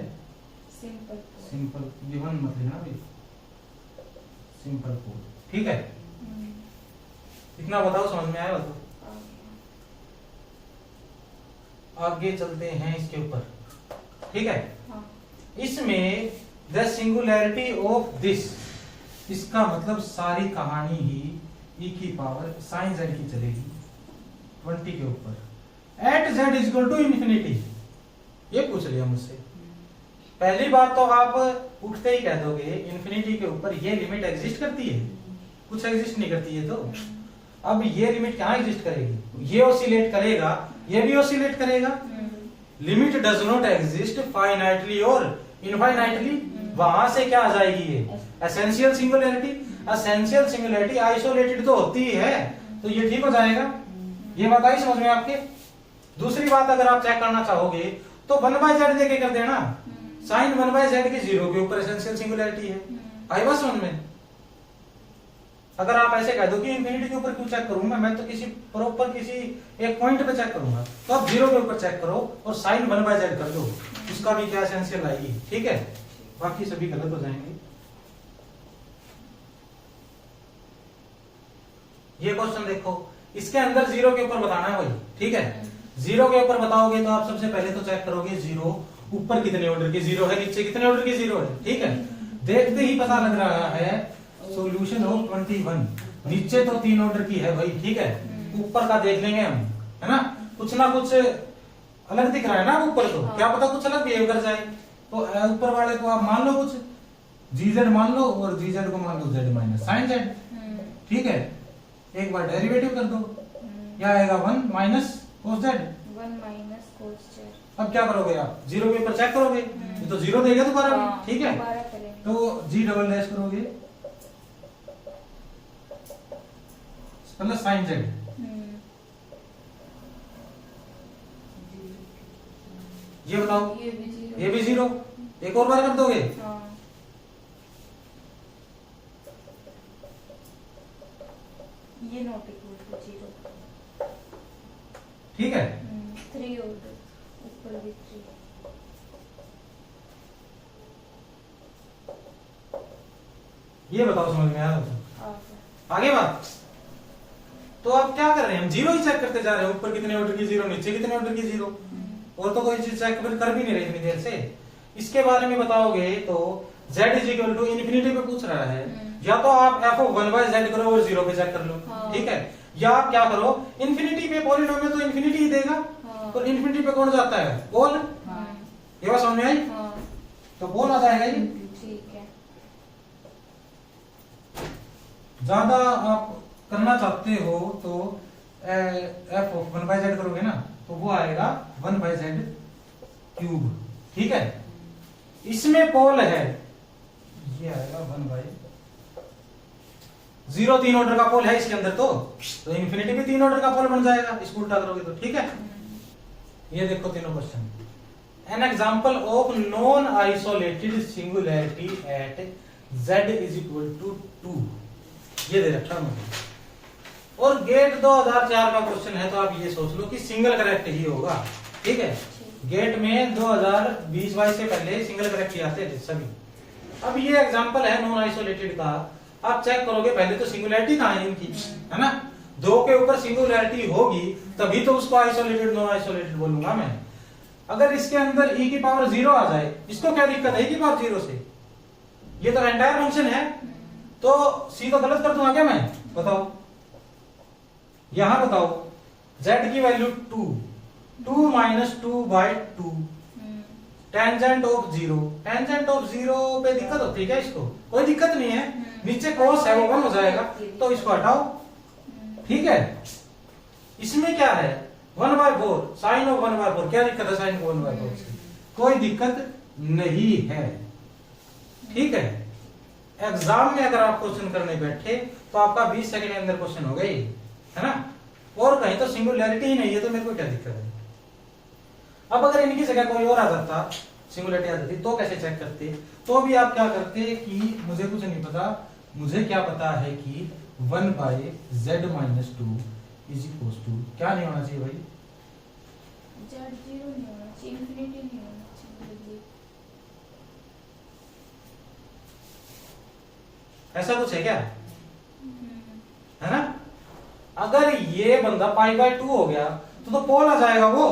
सिंपल, ये 1 मत लेना भाई, सिंपल पोल, ठीक है। इतना बताओ समझ में आया तो आगे चलते हैं इसके ऊपर, ठीक है। हाँ। इसमें द सिंगुलैरिटी ऑफ दिस, इसका मतलब सारी कहानी ही e की पावर sin z की चलेगी 20 के ऊपर at z is equal to infinity. ये पूछ लिया मुझसे, पहली बात तो आप उठते ही कह दोगे इंफिनिटी के ऊपर ये लिमिट एग्जिस्ट करती है, कुछ एग्जिस्ट नहीं करती है, तो अब ये लिमिट कहाँ एग्जिस्ट करेगी, ये ऑसिलेट करेगा, ये भी ऑसिलेट करेगा, limit does not exist finitely और इनफाइनाइटली, वहां से क्या आ जाएगी ये essential singularity. Essential singularity isolated तो होती ही है, तो ये ठीक हो जाएगा। ये बात आई समझ में आपके, दूसरी बात, अगर आप चेक करना चाहोगे तो 1/z लेके कर देना, साइन 1/z के 0 के ऊपर एसेंशियल सिंगुलैरिटी है। आई बात समझ में? अगर आप ऐसे कह दो कि इंफिनिटी के ऊपर क्यों चेक करूंगा, मैं तो किसी प्रॉपर किसी एक पॉइंट पे चेक करूंगा, तो आप 0 के ऊपर चेक करो और साइन 1/z कर दो, उसका भी क्या एसेंशियल आएगी, ठीक है। बाकी सभी गलत हो जाएंगे। ये क्वेश्चन देखो, इसके अंदर 0 के ऊपर बताना है भाई, ठीक है। 0 के ऊपर बताओगे तो आप सबसे पहले तो चेक करोगे 0 ऊपर कितने ऑर्डर की 0 है, नीचे कितने ऑर्डर की 0 है, ठीक है। देखते ही पता लग रहा है सॉल्यूशन ऑफ 21, नीचे तो 3 ऑर्डर की है भाई, ठीक है। ऊपर का देख लेंगे हम, है ना, कुछ ना कुछ अलग दिख रहा है ना ऊपर, तो क्या पता कुछ अलग बिहेव कर जाए। तो ऊपर वाले को आप मान लो कुछ gz मान लो और gz को मान लो z माइनस साइन z, ठीक है। एक बार डेरिवेटिव कर दो, क्या आएगा 1 minus cos z, 1 minus cos z। अब क्या करोगे आप 0 के ऊपर चेक करोगे, ये तो 0 देगा दोबारा भी, ठीक है। दोबारा करेंगे तो g डबल डैश करोगे प्लस साइन z, ये बताओ ये भी 0, एक और बार कर दोगे, ये नॉट इक्वल टू 0, ठीक है। 3 ऑर्डर ऊपर भी 3। ये बताओ समझ में आया तो आगे बात। तो आप क्या कर रहे हैं, हम 0 ही चेक करते जा रहे हैं, ऊपर कितने ऑर्डर की 0, नीचे कितने ऑर्डर की 0, और तो कोई चीज चेक कर भी नहीं रहे इतनी देर से। इसके बारे में बताओगे तो z is equal to infinity पे पूछ रहा है, या तो आप f ऑफ 1/z करो और 0 पे चेक कर लो, ठीक है। या आप क्या करो, इन्फिनिटी पे पॉलिनोमियल तो इन्फिनिटी ही देगा, और इन्फिनिटी पे कौन जाता है, पोल। ये बात समझ में आई, तो पोल आ जाएगा ये, ठीक है। ज्यादा आप करना चाहते हो तो f ऑफ 1/z करोगे ना, तो वो आएगा 1/z क्यूब, ठीक है। इसमें पोल है, ये आएगा 1/0, 3 ऑर्डर का पोल है इसके अंदर, तो इन्फिनिटी भी 3 ऑर्डर का पोल बन जाएगा इसको उल्टा करोगे तो, ठीक है। ये देखो तीनों question, an example of non isolated singularity at z is equal to 2, ये दे रखा मुझे। और गेट 2004 का क्वेश्चन है, तो आप ये सोच लो कि सिंगल करेक्ट ही होगा, ठीक है। गेट में 2020-22 से पहले सिंगल करेक्ट ही आते थे सभी। अब ये एग्जांपल है नॉन आइसोलेटेड का, आप चेक करोगे पहले तो सिंगुलैरिटी कहां है इनकी, है ना। 2 के ऊपर सिंगुलैरिटी होगी तभी तो उसको आइसोलेटेड नॉन आइसोलेटेड बोलूंगा मैं। अगर इसके अंदर e की पावर 0 आ जाए, इसको क्या दिक्कत है e की पावर 0 से, ये तो एंटायर फंक्शन है, तो c तो गलत कर दूंगा क्या मैं, बताओ। यहां बताओ z की value 2 minus 2/2, tangent of 0, tangent of 0 पे दिक्कत होती है क्या, इसको कोई दिक्कत नहीं है, नीचे क्रॉस है वो 1 हो जाएगा, तो इसको हटाओ, ठीक है। इसमें क्या है 1/4, साइन ऑफ 1/4, क्या दिक्कत है साइन को 1/4 से, कोई दिक्कत नहीं है, ठीक है। एग्जाम में अगर आप क्वेश्चन करने बैठे तो आपका 20 सेकंड के अंदर क्वेश्चन हो गई, है ना। और कहीं तो सिंगुलैरिटी ही नहीं है, तो मेरे को क्या दिक्कत है। अब अगर इनकी जगह कोई और आ जाता, सिंगुलैरिटी आ जाती, तो कैसे चेक करते, तो भी आप क्या करते कि मुझे कुछ नहीं पता, मुझे क्या पता है कि 1/z minus 2 is equal to, क्या नहीं होना चाहिए भाई, z 0 नहीं होना चाहिए, इन्फिनिटी नहीं होना चाहिए, ऐसा कुछ है क्या, है ना। अगर ये बंदा π/2 हो गया तो पोल आ जाएगा, वो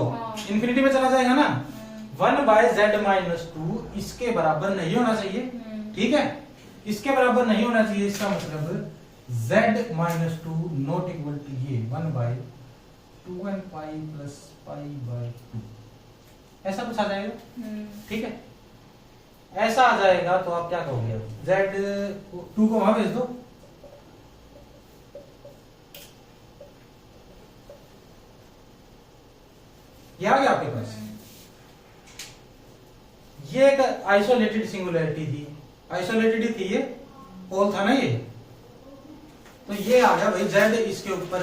इन्फिनिटी में चला जाएगा ना। 1/z माइनस 2 इसके बराबर नहीं होना चाहिए, ठीक है, इसके बराबर नहीं होना चाहिए, इसका मतलब z minus 2 not equal to ये 1/2 एंड पाई प्लस π/2, ऐसा कुछ आ जाएगा, ठीक है। ऐसा आ जाएगा तो आप क्या कहोगे, z 2 को वहां भेज दो, ये आ गया आपके पास। ये एक आइसोलेटेड सिंगुलैरिटी थी, आइसोलेटेड ही थी, ये पोल था ना ये, तो ये आ गया भाई z इसके ऊपर,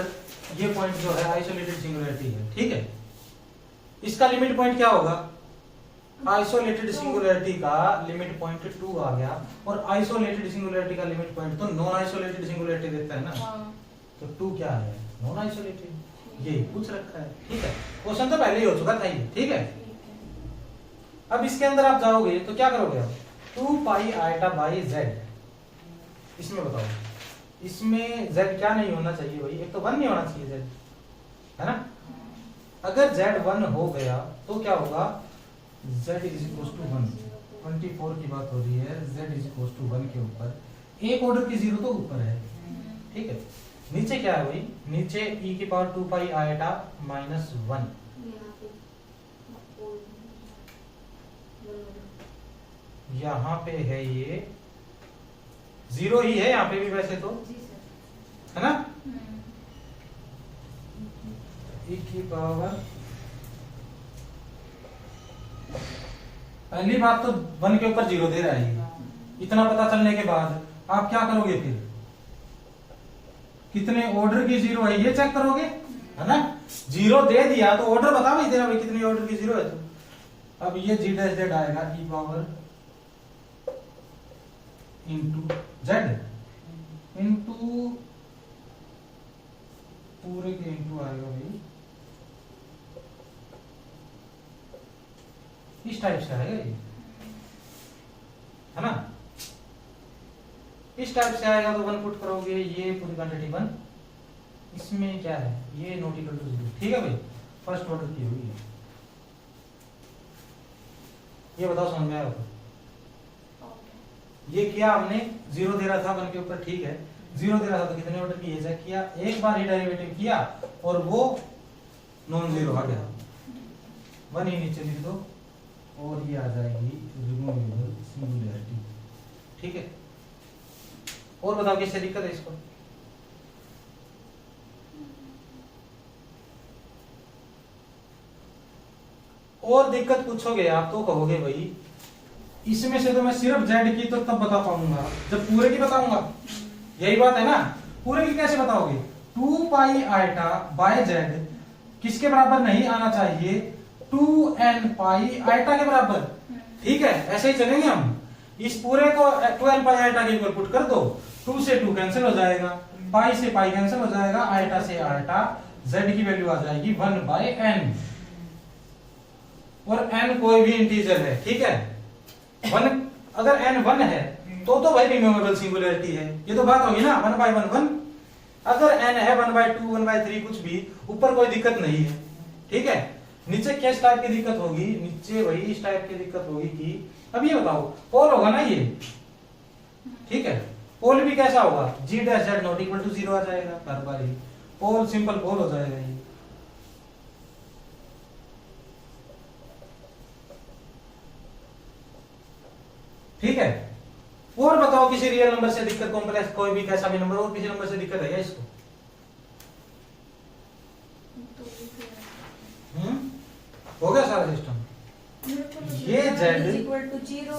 ये पॉइंट जो है आइसोलेटेड सिंगुलैरिटी है, ठीक है। इसका लिमिट पॉइंट क्या होगा? आइसोलेटेड सिंगुलैरिटी का लिमिट पॉइंट 2 आ गया, और आइसोलेटेड सिंगुलैरिटी का लिमिट पॉइंट तो नॉन आइसोलेटेड सिंगुलैरिटी देता है ना, हाँ। तो 2 क्या है? Non isolated. ये पूछ रखा है, ठीक है। क्वेश्चन तो पहले ही हो चुका था ये, ठीक है। अब इसके अंदर आप जाओगे तो क्या करोगे आप? 2 पाई आयटा बाई जेड, इसमें बताओ, इसमें z क्या नहीं होना चाहिए भाई? एक तो 1 नहीं होना चाहिए z, है ना? अगर z 1 हो गया तो क्या होगा? z is equal to 1। 24 की बात हो रही है, z इज इक्वल टू 1 के ऊपर एक ऑर्डर की जीरो तो ऊपर है, ठीक है। नीचे क्या है भाई? नीचे e की पावर 2 पाई आयटा माइनस 1। यहाँ पे है ये जीरो ही है, यहाँ पे भी वैसे तो, है ना? e की पावर, पहली बात तो 1 के ऊपर जीरो दे रहा है। इतना पता चलने के बाद आप क्या करोगे फिर? कितने ऑर्डर की जीरो है ये चेक करोगे, है ना? जीरो दे दिया तो ऑर्डर बता भाई तेरा, भाई कितनी ऑर्डर की जीरो है। तो अब ये जी डैश जेड आएगा e power into Z into पूरे के इंटू आएगा भाई, इस टाइप से आएगा ये, है ना? इस टाइप से आएगा तो 1 पुट करोगे, ये पूरी क्वांटिटी 1, इसमें क्या है? ये नॉट इक्वल टू 0, ठीक है भाई। फर्स्ट ऑर्डर की होगी ये, बताओ समझ में आया होगा? ये किया हमने, 0 दे रहा था 1 के ऊपर, ठीक है। 0 दे रहा था तो कितने ऑर्डर की चेक किया, एक बार ही डेरिवेटिव किया और वो नॉन जीरो आ गया, 1 ही नीचे लिख दो और ये आ जाएगी रिमूवेबल सिंगुलैरिटी, ठीक है। और बताओ किससे दिक्कत है इसको? और दिक्कत पूछोगे आप तो कहोगे भाई इसमें से तो मैं सिर्फ जेड की तो तब बता पाऊंगा जब पूरे की बताऊंगा, यही बात है ना? पूरे की कैसे बताओगे? 2 पाई आयटा बाय जेड किसके बराबर नहीं आना चाहिए? 2n पाई आयटा के बराबर, ठीक है। ऐसे ही चलेंगे हम। इस पूरे को 2n पाई आयटा के इक्वल पुट कर दो, 2 से 2 कैंसिल हो जाएगा, पाई से पाई कैंसिल हो जाएगा, आयटा से आयटा, z की वैल्यू आ जाएगी 1 बाय n, और n कोई भी इंटीजर है, ठीक है। 1 अगर n 1 है तो भाई रिमूवेबल सिंगुलैरिटी है, ये तो बात होगी ना। 1 बाय 1 1, अगर n है 1 बाय 2 1 बाय 3 कुछ भी, ऊपर कोई दिक्कत नहीं है, ठीक है। नीचे किस टाइप की दिक्कत होगी? नीचे वही इस टाइप की दिक्कत होगी कि अब ये बताओ पोल होगा ना ये, ठीक है। पोल भी कैसा होगा? G dash z not equal to 0 आ जाएगा, हर बार ही पोल सिंपल पोल हो जाएगा ये, ठीक है। और बताओ किसी रियल नंबर से दिक्कत, कॉम्प्लेक्स कोई भी कैसा भी नंबर और किसी नंबर से दिक्कत है क्या इसको? हो गया सारा सिस्टम। ये z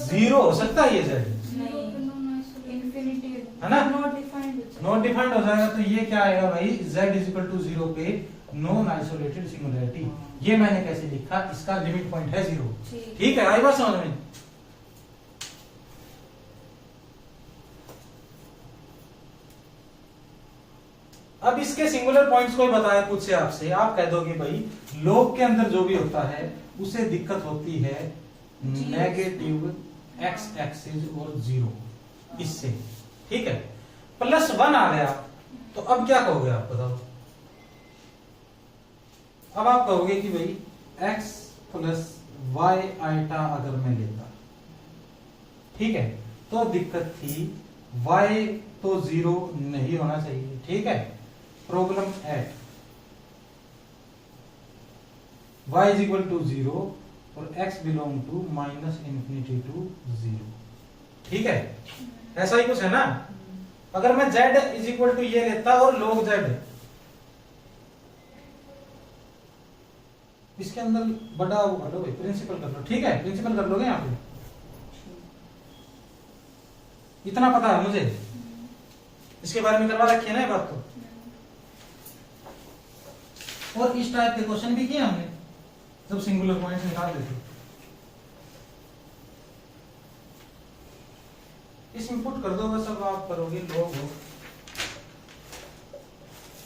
0 हो सकता है, ये z है ना, नॉट डिफाइंड हो जाएगा। तो ये क्या आएगा भाई? z इज इक्वल टू 0 पे नॉन आइसोलेटेड सिंगुलैरिटी। ये मैंने कैसे लिखा? इसका लिमिट पॉइंट है 0, ठीक है। आई बात समझ में? अब इसके सिंगुलर पॉइंट्स कोई बताए पूछे आपसे, आप कह दोगे भाई लोग के अंदर जो भी होता है उसे दिक्कत होती है नेगेटिव x एक्सिस और 0 इससे, ठीक है। +1 आ गया तो अब क्या कहोगे आप? बताओ। अब आप कहोगे कि भाई x प्लस y आइटा अगर मैं लेता, ठीक है, तो दिक्कत थी y तो 0 नहीं होना चाहिए, ठीक है। Problem at y is equal to 0 और x बिलोंग टू -∞ टू 0, ठीक है। ऐसा ही कुछ है ना। अगर मैं z इज इक्वल टू ये लेता और log z, इसके अंदर बड़ा वो कर लो भाई, प्रिंसिपल कर लो, ठीक है। प्रिंसिपल कर लोगे यहाँ पे, इतना पता है मुझे, इसके बारे में करवा रखी है ना ये बात तो। और इस टाइप के क्वेश्चन भी किए हमने, जब सिंगुलर पॉइंट निकाल देते। इसमें पुट कर दो बस, अब आप करोगे log हो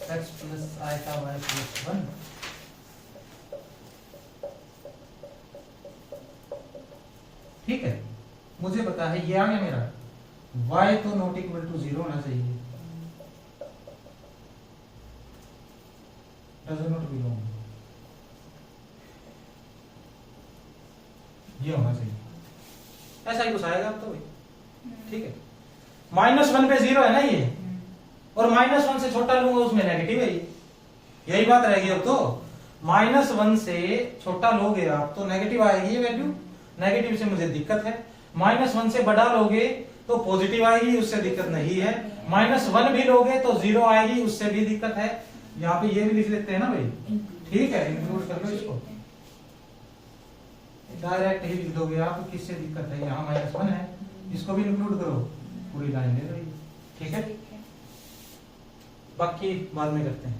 x प्लस आई का y प्लस 1। ठीक है, मुझे पता है ये आ गया मेरा y तो नॉट इक्वल टू 0 होना चाहिए, डज नॉट बिलोंग, ये होना चाहिए, ऐसा ही कुछ आएगा अब तो भाई। ठीक है, -1 पे 0 है ना ये, और -1 से छोटा लूंगा उसमें नेगेटिव है, यही बात रहेगी। अब तो -1 से छोटा लोगे आप तो नेगेटिव आएगी ये वैल्यू, नेगेटिव से मुझे दिक्कत है। -1 से बड़ा लोगे तो पॉजिटिव आएगी, उससे दिक्कत नहीं है। -1 भी लोगे तो 0 आएगी, उससे भी दिक्कत है। यहाँ पे ये भी लिख लेते हैं ना भाई, ठीक है, इंक्लूड कर लो इसको, डायरेक्ट ही लिख दोगे आप, किससे दिक्कत है, यहाँ -1 है, इसको भी इंक्लूड करो, पूरी लाइन ले लो। ठीक है, बाकी बाद में करते हैं।